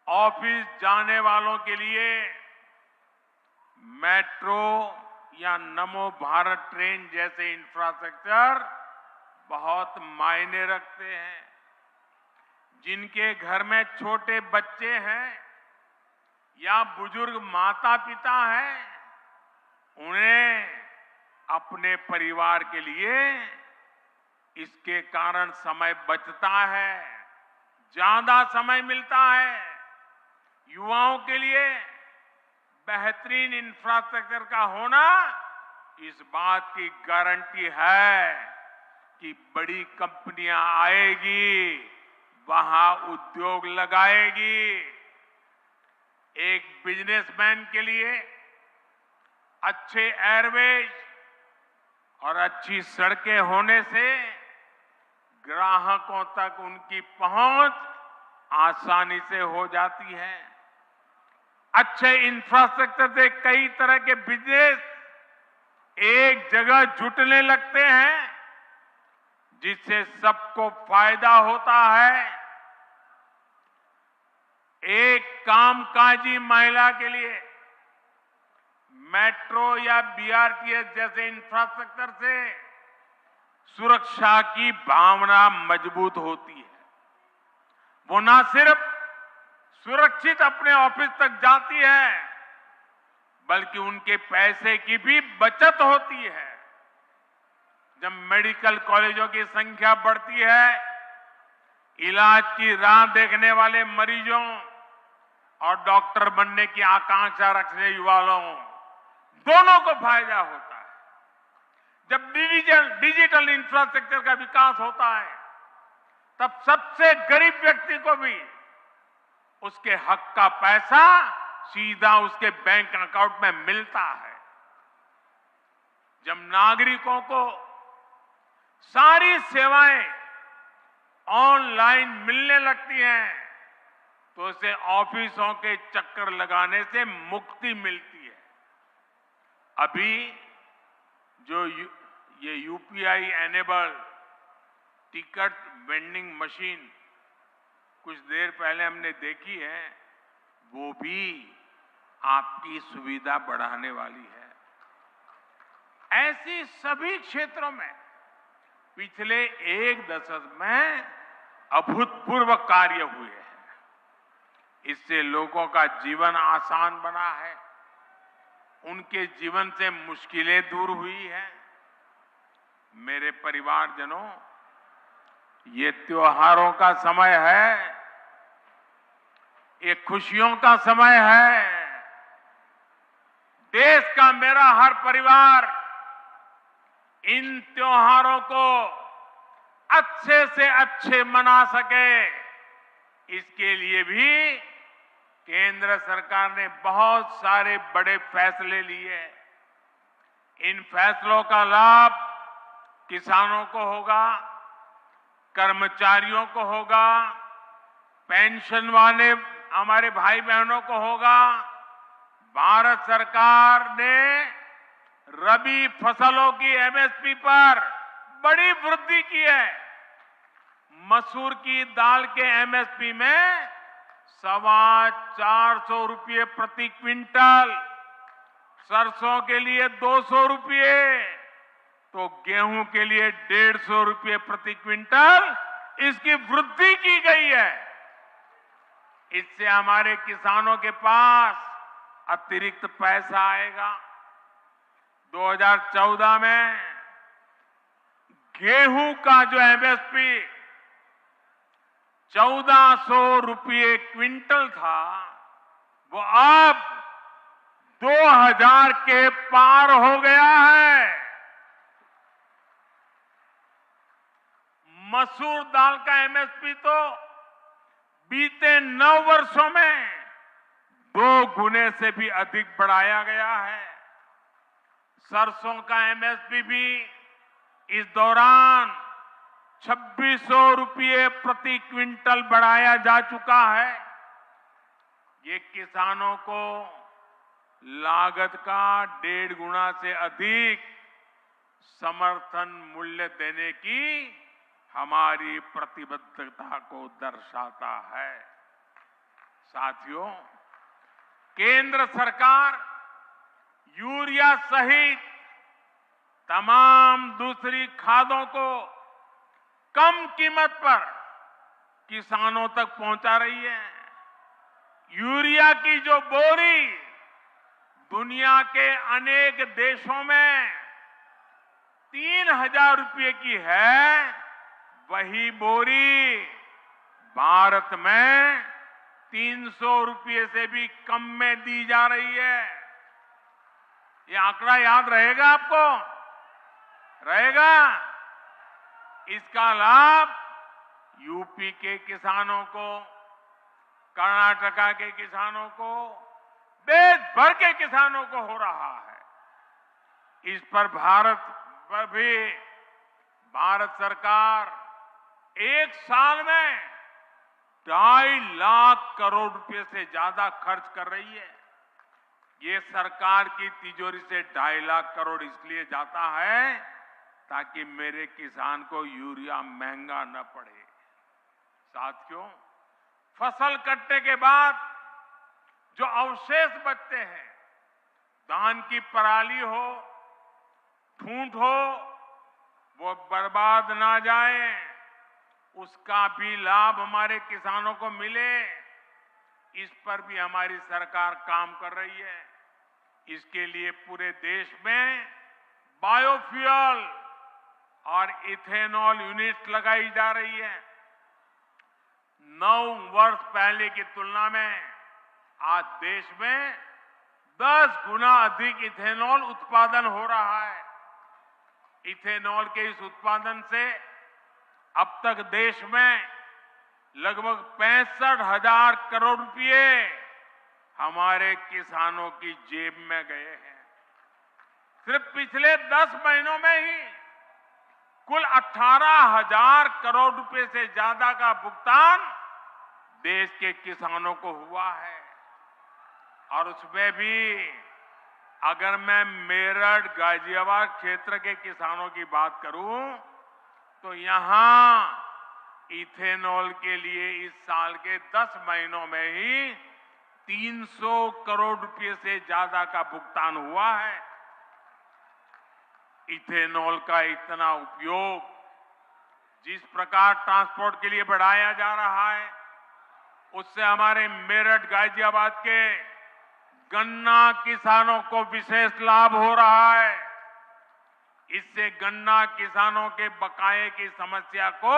F: ऑफिस जाने वालों के लिए मेट्रो या नमो भारत ट्रेन जैसे इंफ्रास्ट्रक्चर बहुत मायने रखते हैं। जिनके घर में छोटे बच्चे हैं या बुजुर्ग माता पिता हैं, उन्हें अपने परिवार के लिए इसके कारण समय बचता है, ज्यादा समय मिलता है। युवाओं के लिए बेहतरीन इंफ्रास्ट्रक्चर का होना इस बात की गारंटी है कि बड़ी कंपनियां आएगी, वहां उद्योग लगाएगी। एक बिजनेसमैन के लिए अच्छे एयरवेज और अच्छी सड़कें होने से ग्राहकों तक उनकी पहुंच आसानी से हो जाती है। अच्छे इंफ्रास्ट्रक्चर से कई तरह के बिजनेस एक जगह जुटने लगते हैं, जिससे सबको फायदा होता है। एक कामकाजी महिला के लिए मेट्रो या बीआरटीएस जैसे इंफ्रास्ट्रक्चर से सुरक्षा की भावना मजबूत होती है। वो ना सिर्फ सुरक्षित अपने ऑफिस तक जाती है, बल्कि उनके पैसे की भी बचत होती है। जब मेडिकल कॉलेजों की संख्या बढ़ती है, इलाज की राह देखने वाले मरीजों और डॉक्टर बनने की आकांक्षा रखने युवाओं दोनों को फायदा होता है। जब डिजिटल इंफ्रास्ट्रक्चर का विकास होता है, तब सबसे गरीब व्यक्ति को भी उसके हक का पैसा सीधा उसके बैंक अकाउंट में मिलता है। जब नागरिकों को सारी सेवाएं ऑनलाइन मिलने लगती हैं, तो उसे ऑफिसों के चक्कर लगाने से मुक्ति मिलती है। अभी जो ये UPI enable ticket vending machine कुछ देर पहले हमने देखी है, वो भी आपकी सुविधा बढ़ाने वाली है। ऐसी सभी क्षेत्रों में पिछले एक दशक में अभूतपूर्व कार्य हुए हैं। इससे लोगों का जीवन आसान बना है, उनके जीवन से मुश्किलें दूर हुई हैं। मेरे परिवारजनों, ये त्योहारों का समय है, ये खुशियों का समय है। देश का मेरा हर परिवार इन त्योहारों को अच्छे से अच्छे मना सके, इसके लिए भी केंद्र सरकार ने बहुत सारे बड़े फैसले लिए। इन फैसलों का लाभ किसानों को होगा, कर्मचारियों को होगा, पेंशन वाले हमारे भाई बहनों को होगा। भारत सरकार ने रबी फसलों की एमएसपी पर बड़ी वृद्धि की है। मसूर की दाल के एमएसपी में 425 रुपये प्रति क्विंटल, सरसों के लिए 200 रुपये, तो गेहूं के लिए 150 रुपये प्रति क्विंटल इसकी वृद्धि की गई है। इससे हमारे किसानों के पास अतिरिक्त पैसा आएगा। 2014 में गेहूं का जो एमएसपी 1400 रुपये क्विंटल था, वो अब 2000 के पार हो गया है। मसूर दाल का एमएसपी तो बीते 9 वर्षों में 2 गुने से भी अधिक बढ़ाया गया है। सरसों का एमएसपी भी इस दौरान 2600 रुपये प्रति क्विंटल बढ़ाया जा चुका है। ये किसानों को लागत का 1.5 गुना से अधिक समर्थन मूल्य देने की हमारी प्रतिबद्धता को दर्शाता है। साथियों, केंद्र सरकार यूरिया सहित तमाम दूसरी खादों को कम कीमत पर किसानों तक पहुंचा रही है। यूरिया की जो बोरी दुनिया के अनेक देशों में 3000 रुपये की है, वही बोरी भारत में 300 रुपये से भी कम में दी जा रही है। ये आंकड़ा याद रहेगा आपको? रहेगा? इसका लाभ यूपी के किसानों को, कर्नाटका के किसानों को, देश भर के किसानों को हो रहा है। इस पर भारत सरकार एक साल में 2.5 लाख करोड़ रुपए से ज्यादा खर्च कर रही है। ये सरकार की तिजोरी से 2.5 लाख करोड़ इसलिए जाता है ताकि मेरे किसान को यूरिया महंगा न पड़े। साथियों, फसल कटने के बाद जो अवशेष बचते हैं, धान की पराली हो, ठूंठ हो, वो बर्बाद ना जाए, उसका भी लाभ हमारे किसानों को मिले, इस पर भी हमारी सरकार काम कर रही है। इसके लिए पूरे देश में बायोफ्यूल और इथेनॉल यूनिट्स लगाई जा रही है। 9 वर्ष पहले की तुलना में आज देश में 10 गुना अधिक इथेनॉल उत्पादन हो रहा है। इथेनॉल के इस उत्पादन से अब तक देश में लगभग 65,000 करोड़ रुपए हमारे किसानों की जेब में गए हैं। सिर्फ पिछले 10 महीनों में ही कुल 18,000 करोड़ रुपए से ज्यादा का भुगतान देश के किसानों को हुआ है। और उसमें भी अगर मैं मेरठ, गाजियाबाद क्षेत्र के किसानों की बात करूं, तो यहां इथेनॉल के लिए इस साल के 10 महीनों में ही 300 करोड़ रुपए से ज्यादा का भुगतान हुआ है। इथेनॉल का इतना उपयोग जिस प्रकार ट्रांसपोर्ट के लिए बढ़ाया जा रहा है, उससे हमारे मेरठ, गाजियाबाद के गन्ना किसानों को विशेष लाभ हो रहा है। इससे गन्ना किसानों के बकाये की समस्या को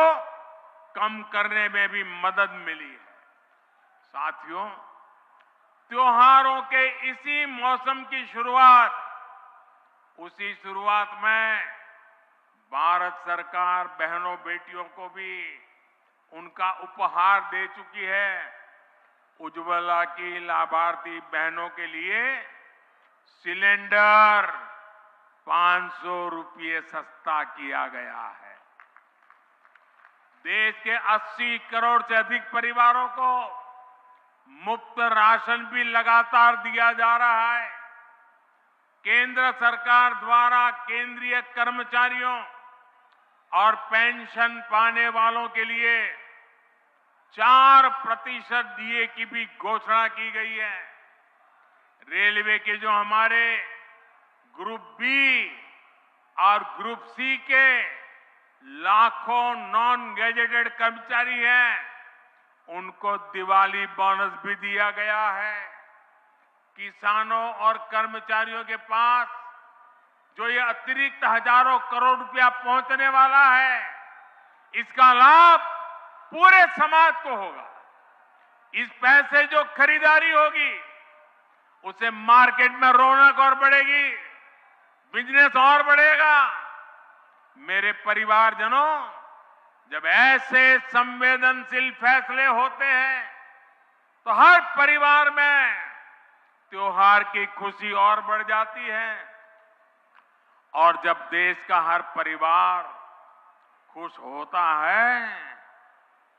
F: कम करने में भी मदद मिली है। साथियों, त्योहारों के इसी मौसम की शुरुआत, उसी शुरुआत में भारत सरकार बहनों बेटियों को भी उनका उपहार दे चुकी है। उज्ज्वला की लाभार्थी बहनों के लिए सिलेंडर 500 रुपये सस्ता किया गया है। देश के 80 करोड़ से अधिक परिवारों को मुफ्त राशन भी लगातार दिया जा रहा है। केंद्र सरकार द्वारा केंद्रीय कर्मचारियों और पेंशन पाने वालों के लिए 4% डीए की भी घोषणा की गई है। रेलवे के जो हमारे ग्रुप बी और ग्रुप सी के लाखों नॉन गैजेटेड कर्मचारी हैं, उनको दिवाली बोनस भी दिया गया है। किसानों और कर्मचारियों के पास जो ये अतिरिक्त हजारों करोड़ रुपया पहुंचने वाला है, इसका लाभ पूरे समाज को होगा। इस पैसे जो खरीदारी होगी, उसे मार्केट में रौनक और बढ़ेगी, बिजनेस और बढ़ेगा। मेरे परिवारजनों, जब ऐसे संवेदनशील फैसले होते हैं तो हर परिवार में त्योहार की खुशी और बढ़ जाती है। और जब देश का हर परिवार खुश होता है,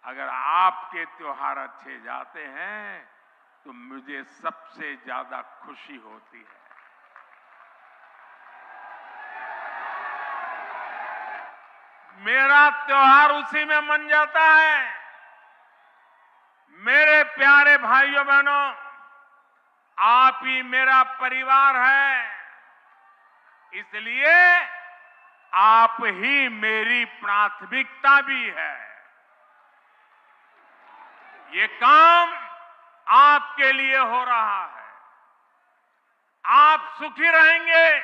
F: अगर आपके त्योहार अच्छे जाते हैं तो मुझे सबसे ज्यादा खुशी होती है। मेरा त्योहार उसी में मन जाता है। मेरे प्यारे भाइयों बहनों, आप ही मेरा परिवार है, इसलिए आप ही मेरी प्राथमिकता भी है। ये काम आपके लिए हो रहा है। आप सुखी रहेंगे,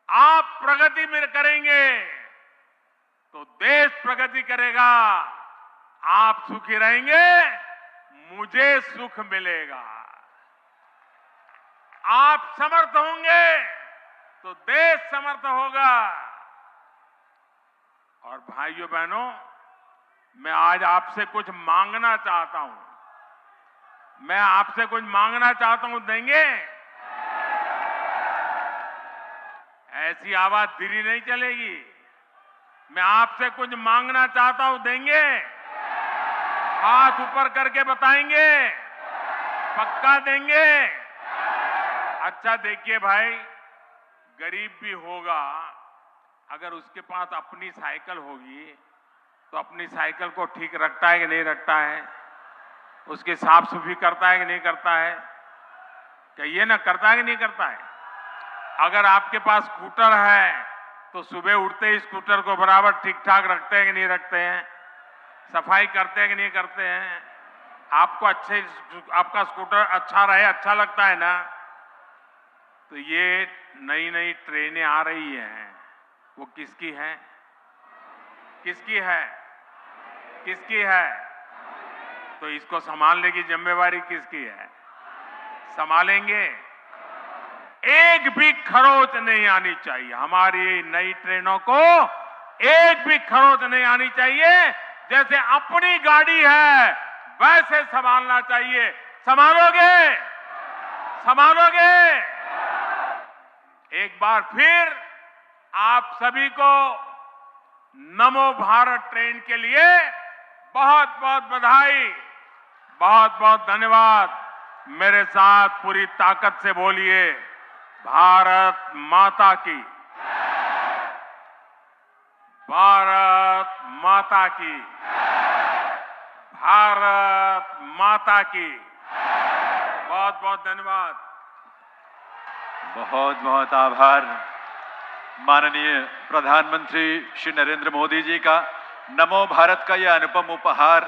F: आप प्रगति में करेंगे तो देश प्रगति करेगा। आप सुखी रहेंगे, मुझे सुख मिलेगा। आप समर्थ होंगे तो देश समर्थ होगा। और भाइयों बहनों, मैं आज आपसे कुछ मांगना चाहता हूं। मैं आपसे कुछ मांगना चाहता हूं, देंगे? ऐसी आवाज धीरे नहीं चलेगी। मैं आपसे कुछ मांगना चाहता हूं, देंगे? हाथ ऊपर करके बताएंगे, पक्का देंगे? अच्छा देखिए भाई, गरीब भी होगा, अगर उसके पास अपनी साइकिल होगी तो अपनी साइकिल को ठीक रखता है कि नहीं रखता है? उसकी साफ सफाई करता है कि नहीं करता है? कहिए ना, करता है कि नहीं करता है? अगर आपके पास स्कूटर है तो सुबह उठते ही स्कूटर को बराबर ठीक ठाक रखते हैं कि नहीं रखते हैं? सफाई करते हैं कि नहीं करते हैं? आपको आपका स्कूटर अच्छा रहे, अच्छा लगता है ना? तो ये नई नई ट्रेनें आ रही हैं, वो किसकी है? किसकी है? किसकी है? तो इसको संभालने की जिम्मेवारी किसकी है? संभालेंगे? एक भी खरोच नहीं आनी चाहिए। हमारी नई ट्रेनों को एक भी खरोच नहीं आनी चाहिए। जैसे अपनी गाड़ी है वैसे संभालना चाहिए। संभालोगे? संभालोगे? एक बार फिर आप सभी को नमो भारत ट्रेन के लिए बहुत बहुत बधाई, बहुत बहुत धन्यवाद। मेरे साथ पूरी ताकत से बोलिए, भारत माता की, भारत माता की, भारत माता की। बहुत बहुत धन्यवाद।
H: बहुत बहुत आभार माननीय प्रधानमंत्री श्री नरेंद्र मोदी जी का। नमो भारत का यह अनुपम उपहार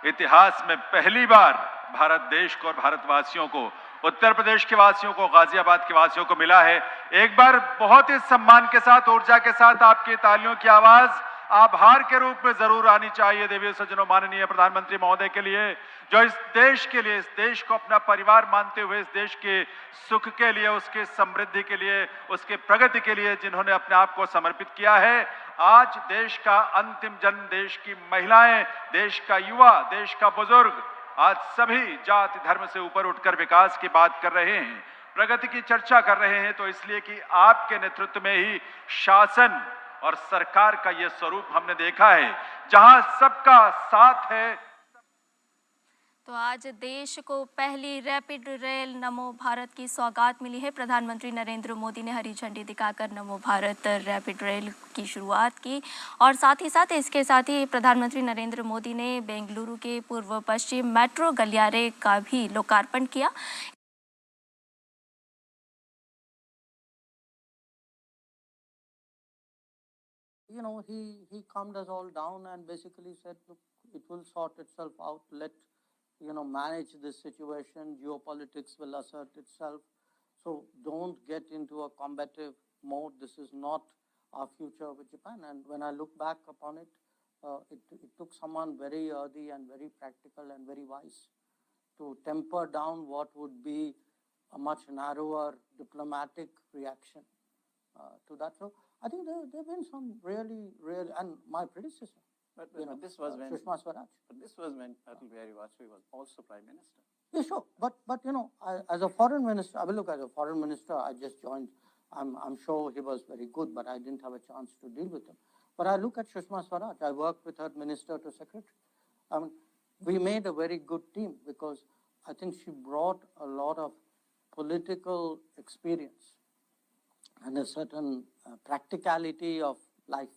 H: इतिहास में पहली बार भारत देश को और भारतवासियों को, उत्तर प्रदेश के वासियों को, गाजियाबाद के वासियों को मिला है। एक बार बहुत ही सम्मान के साथ, ऊर्जा के साथ आपकी तालियों की आवाज आभार के रूप में जरूर आनी चाहिए देवी सज्जनों, माननीय प्रधानमंत्री महोदय के लिए, जो इस देश के लिए, इस देश को अपना परिवार मानते हुए, इस देश के सुख के लिए, उसके समृद्धि के लिए, उसके प्रगति के लिए जिन्होंने अपने आप को समर्पित किया है। आज देश का अंतिम जन, देश की महिलाएं, देश का युवा, देश का बुजुर्ग, आज सभी जाति धर्म से ऊपर उठकर विकास की बात कर रहे हैं, प्रगति की चर्चा कर रहे हैं। तो इसलिए कि आपके नेतृत्व में ही शासन और सरकार का यह स्वरूप हमने देखा है, जहां सबका साथ है।
I: तो आज देश को पहली रैपिड रेल नमो भारत की सौगात मिली है। प्रधानमंत्री नरेंद्र मोदी ने हरी झंडी दिखाकर नमो भारत रैपिड रेल की शुरुआत की और साथ ही इसके साथ ही प्रधानमंत्री नरेंद्र मोदी ने बेंगलुरु के पूर्व पश्चिम मेट्रो गलियारे का भी लोकार्पण किया।
J: He calmed us all down and basically said, look, it will sort itself out. Manage this situation. Geopolitics will assert itself. So don't get into a combative mode. This is not our future with Japan. And when I look back upon it, it took someone very earthy and very practical and very wise to temper down what would be a much narrower diplomatic reaction to that. So I think there have been some really, and my predecessor,
K: But this was when
J: Sushma Swaraj.
K: But this was when Atal Bihari Vajpayee was also Prime Minister.
J: Yeah, sure. But as a foreign minister, I will look as a foreign minister. I just joined. I'm sure he was very good, but I didn't have a chance to deal with him. But I look at Sushma Swaraj. I worked with her minister to secretary. I mean, we made a very good team because I think she brought a lot of political experience and a certain practicality of life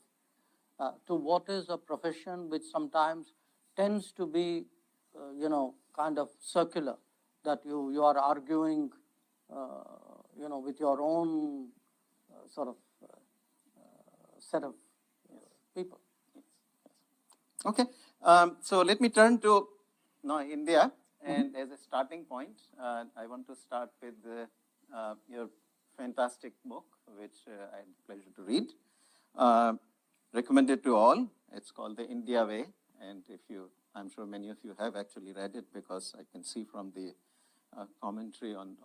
J: to what is a profession which sometimes tends to be, kind of circular, that you are arguing, with your own sort of set of people.
K: Okay, so let me turn to now India, and as a starting point, I want to start with your fantastic book, which I had the pleasure to read. Recommended to all. It's called The India Way, and I'm sure many of you have actually read it because I can see from the commentary on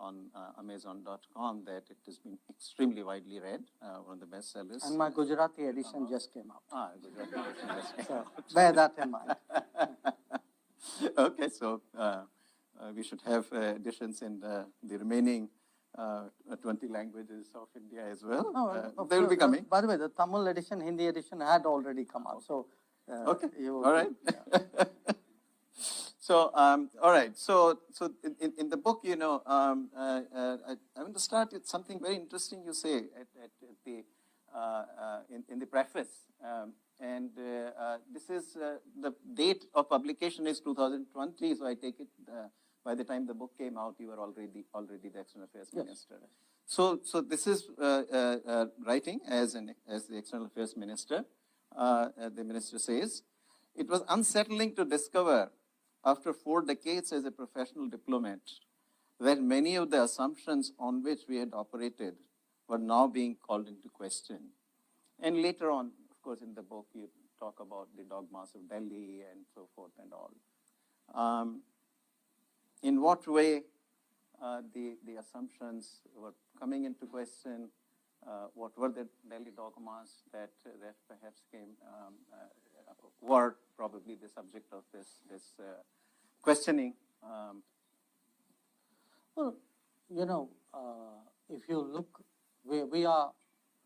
K: Amazon.com that it has been extremely widely read, one of the bestsellers.
J: And my Gujarati edition just came out.
K: Gujarati edition just came out.
J: Bear that in mind.
K: Okay, so we should have editions in the remaining 20 languages of India as well. They will be coming.
J: By the way, the Tamil edition, Hindi edition had already come out. So,
K: okay, all right. Yeah. So, all right. So in the book, I want to start with something very interesting you say in the preface. This is the date of publication is 2020. So I take it by the time the book came out, you were already the External Affairs Minister. So this is writing as the External Affairs Minister. The minister says, "It was unsettling to discover, after 4 decades as a professional diplomat, that many of the assumptions on which we had operated were now being called into question." And later on, of course, in the book, you talk about the dogmas of Delhi and so forth and all. In what way the assumptions were coming into question? What were the Delhi dogmas that perhaps were probably the subject of this questioning?
J: Well, if you look, we are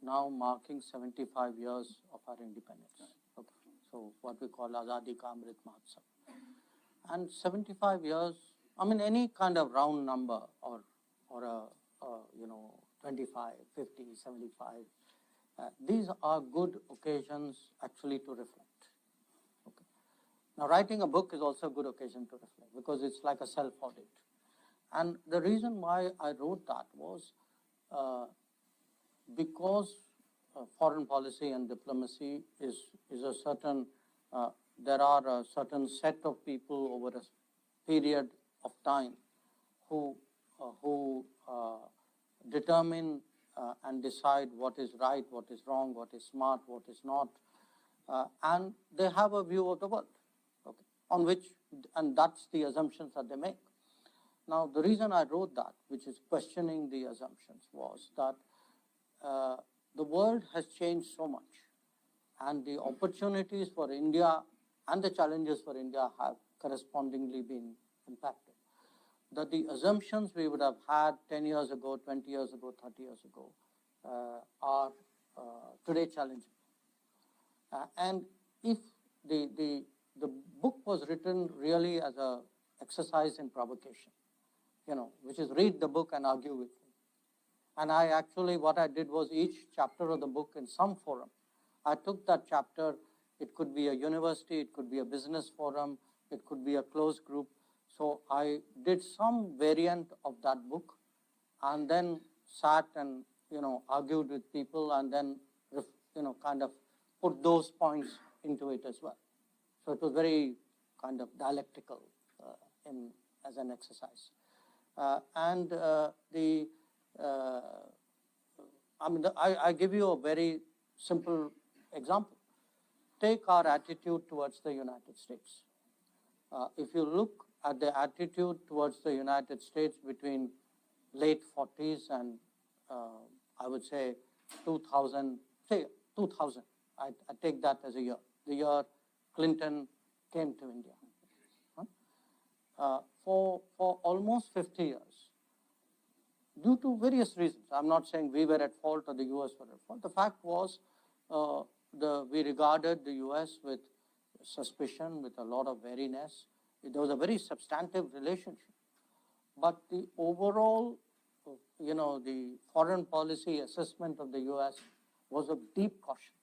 J: now marking 75 years of our independence. Okay. So what we call Azadi Ka Amrit Mahotsav. And 75 years, I mean, any kind of round number or 25, 50, 75, these are good occasions actually to reflect. Okay. Now, writing a book is also a good occasion to reflect because it's like a self-audit. And the reason why I wrote that was because foreign policy and diplomacy is a certain, there are a certain set of people over a period of time who determine and decide what is right, what is wrong, what is smart, what is not, and they have a view of the world, okay, on which, and that's the assumptions that they make. Now, the reason I wrote that, which is questioning the assumptions, was that the world has changed so much, and the opportunities for India and the challenges for India have correspondingly been impacted. That the assumptions we would have had 10 years ago, 20 years ago, 30 years ago are today challenging. And if the book was written really as an exercise in provocation, which is read the book and argue with me. And I actually, what I did was each chapter of the book in some forum, I took that chapter, it could be a university, it could be a business forum, it could be a closed group. So I did some variant of that book and then sat and, argued with people and then, kind of put those points into it as well. So it was very kind of dialectical as an exercise. I give you a very simple example. Take our attitude towards the United States. If you look at the attitude towards the United States between late 40s and I would say 2000, I take that as a year, the year Clinton came to India. For almost 50 years, due to various reasons, I'm not saying we were at fault or the US were at fault, the fact was we regarded the US with suspicion, with a lot of wariness. There was a very substantive relationship. But the overall, the foreign policy assessment of the US was of deep caution,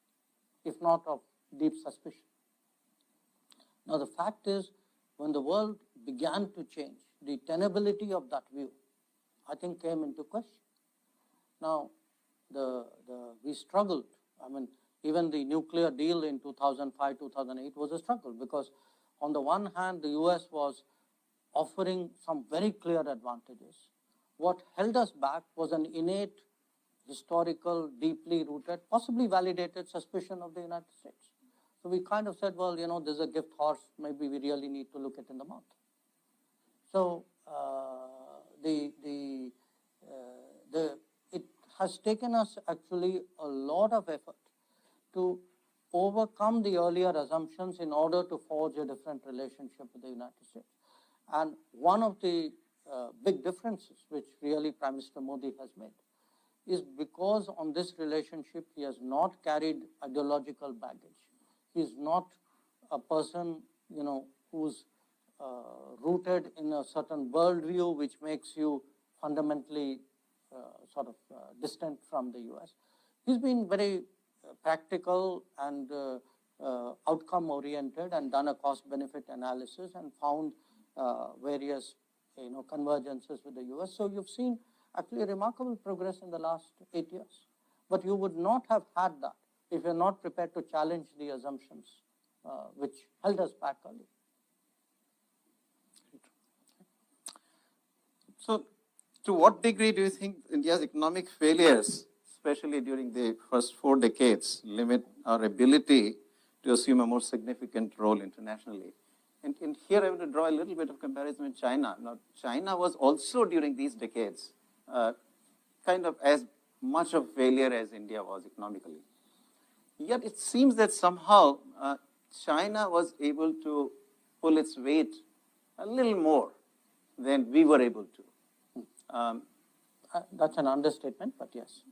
J: if not of deep suspicion. Now, the fact is, when the world began to change, the tenability of that view, I think, came into question. Now, we struggled. I mean, even the nuclear deal in 2005, 2008 was a struggle because on the one hand, the US was offering some very clear advantages. What held us back was an innate, historical, deeply rooted, possibly validated suspicion of the United States. So we kind of said, well, there's a gift horse, maybe we really need to look it in the mouth. So it has taken us actually a lot of effort to overcome the earlier assumptions in order to forge a different relationship with the United States. And one of the big differences which really Prime Minister Modi has made is because on this relationship he has not carried ideological baggage. He is not a person, who's rooted in a certain worldview which makes you fundamentally distant from the US. He's been very practical and outcome oriented and done a cost benefit analysis and found various convergences with the US. So you've seen actually remarkable progress in the last 8 years. But you would not have had that if you're not prepared to challenge the assumptions which held us back earlier.
K: So, to what degree do you think India's economic failures, especially during the first 4 decades, limit our ability to assume a more significant role internationally? And here I want to draw a little bit of comparison with China. Now, China was also during these decades kind of as much of failure as India was economically. Yet it seems that somehow China was able to pull its weight a little more than we were able to.
J: That's an understatement, but yes.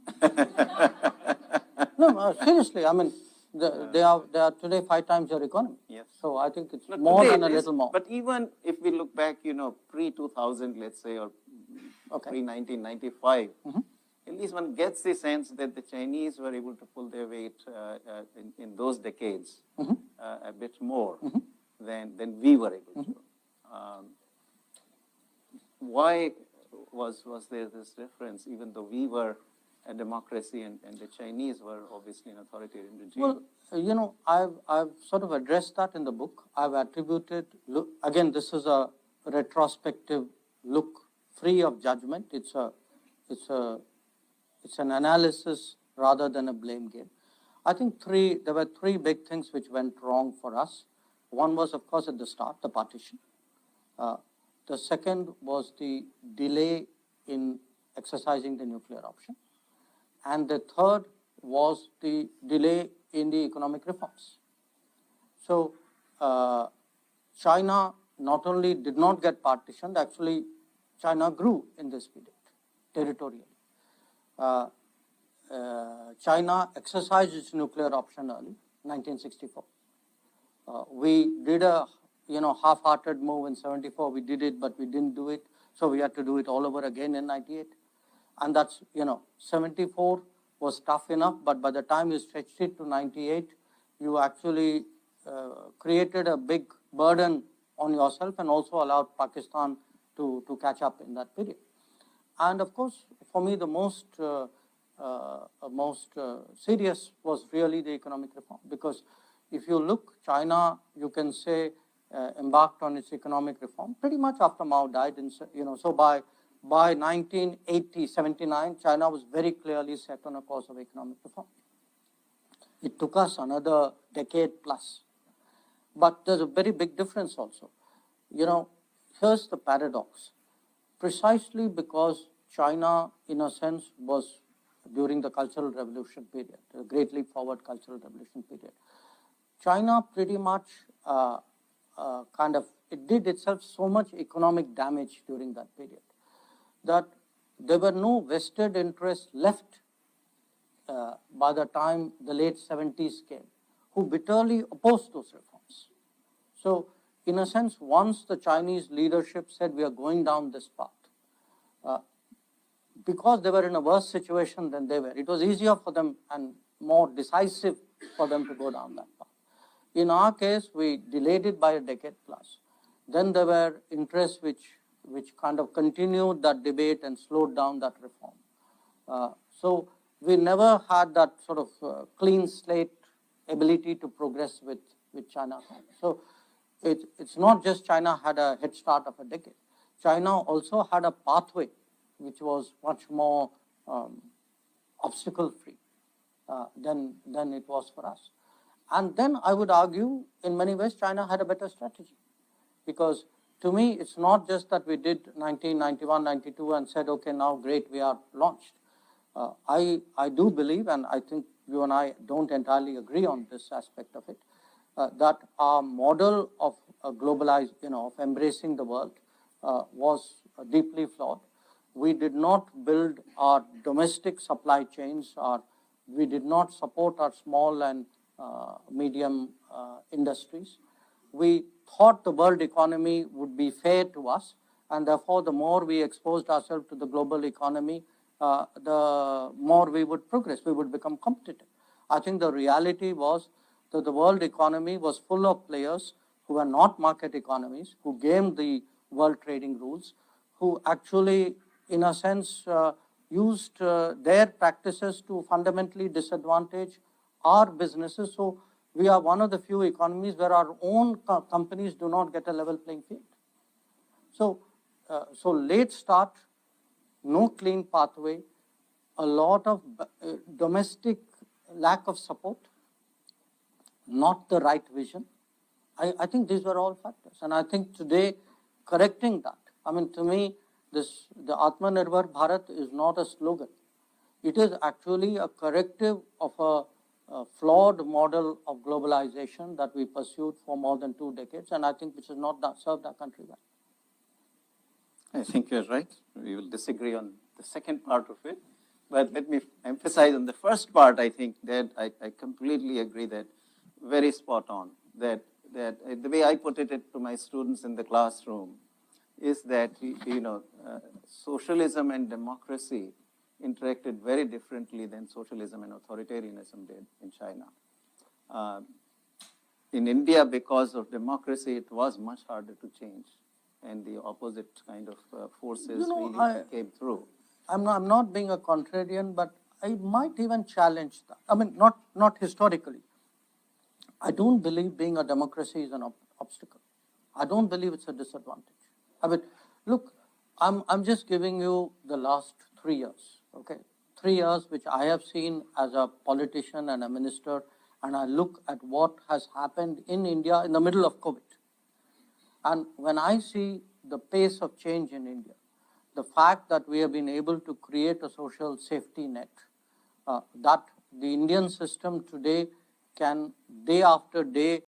J: No, seriously, I mean, they are today 5 times your economy.
K: Yes.
J: So I think it's more than a little more.
K: But even if we look back, pre-2000, let's say, or pre-1995, at least one gets the sense that the Chinese were able to pull their weight in those decades a bit more than we were able to. Why was there this difference, even though we were a democracy and the Chinese were obviously an authoritarian regime?
J: Well, I've sort of addressed that in the book. I've attributed, again, this is a retrospective look free of judgment. It's an analysis rather than a blame game. I think there were 3 big things which went wrong for us. One was, of course, at the start, the partition. The second was the delay in exercising the nuclear option. And the third was the delay in the economic reforms. So China not only did not get partitioned, actually China grew in this period territorially. China exercised its nuclear option early, 1964. We did a half-hearted move in 74. We did it, but we didn't do it. So we had to do it all over again in 98. And that's, 74 was tough enough, but by the time you stretched it to 98, you actually created a big burden on yourself and also allowed Pakistan to catch up in that period. And of course, for me, the most serious was really the economic reform, because if you look, China, you can say, embarked on its economic reform pretty much after Mao died. So by 1980, 79, China was very clearly set on a course of economic reform. It took us another decade plus. But there's a very big difference also. Here's the paradox. Precisely because China, in a sense, was during the Cultural Revolution period, the Great Leap Forward Cultural Revolution period, China pretty much it did itself so much economic damage during that period that there were no vested interests left by the time the late 70s came, who bitterly opposed those reforms. So, in a sense, once the Chinese leadership said we are going down this path, because they were in a worse situation than they were, it was easier for them and more decisive for them to go down that path. In our case, we delayed it by a decade plus. Then there were interests which kind of continued that debate and slowed down that reform. So we never had that sort of clean slate ability to progress with China. So it's not just China had a head start of a decade. China also had a pathway which was much more obstacle-free than it was for us. And then I would argue, in many ways, China had a better strategy. Because to me, it's not just that we did 1991, 92 and said, okay, now great, we are launched. I do believe, and I think you and I don't entirely agree on this aspect of it, that our model of of embracing the world was deeply flawed. We did not build our domestic supply chains, we did not support our small and medium industries. We thought the world economy would be fair to us, and therefore the more we exposed ourselves to the global economy, the more we would progress, we would become competitive. I think the reality was that the world economy was full of players who were not market economies, who gamed the world trading rules, who actually, in a sense, used their practices to fundamentally disadvantage our businesses. So we are one of the few economies where our own companies do not get a level playing field. So late start, no clean pathway, a lot of domestic lack of support, not the right vision. I think these were all factors. And I think today, correcting that, to me, the Atmanirbhar Bharat is not a slogan. It is actually a corrective of a flawed model of globalization that we pursued for more than 2 decades, and I think which has not served our country well.
K: I think you're right. We will disagree on the second part of it. But let me emphasize on the first part. I think that I completely agree that very spot on. That the way I put it to my students in the classroom is that, socialism and democracy interacted very differently than socialism and authoritarianism did in China. In India, because of democracy, it was much harder to change, and the opposite kind of forces really came through.
J: I'm not being a contrarian, but I might even challenge that. Not historically. I don't believe being a democracy is an obstacle. I don't believe it's a disadvantage. Look, I'm just giving you the last 3 years. Okay, 3 years which I have seen as a politician and a minister, and I look at what has happened in India in the middle of COVID. And when I see the pace of change in India, the fact that we have been able to create a social safety net, that the Indian system today can day after day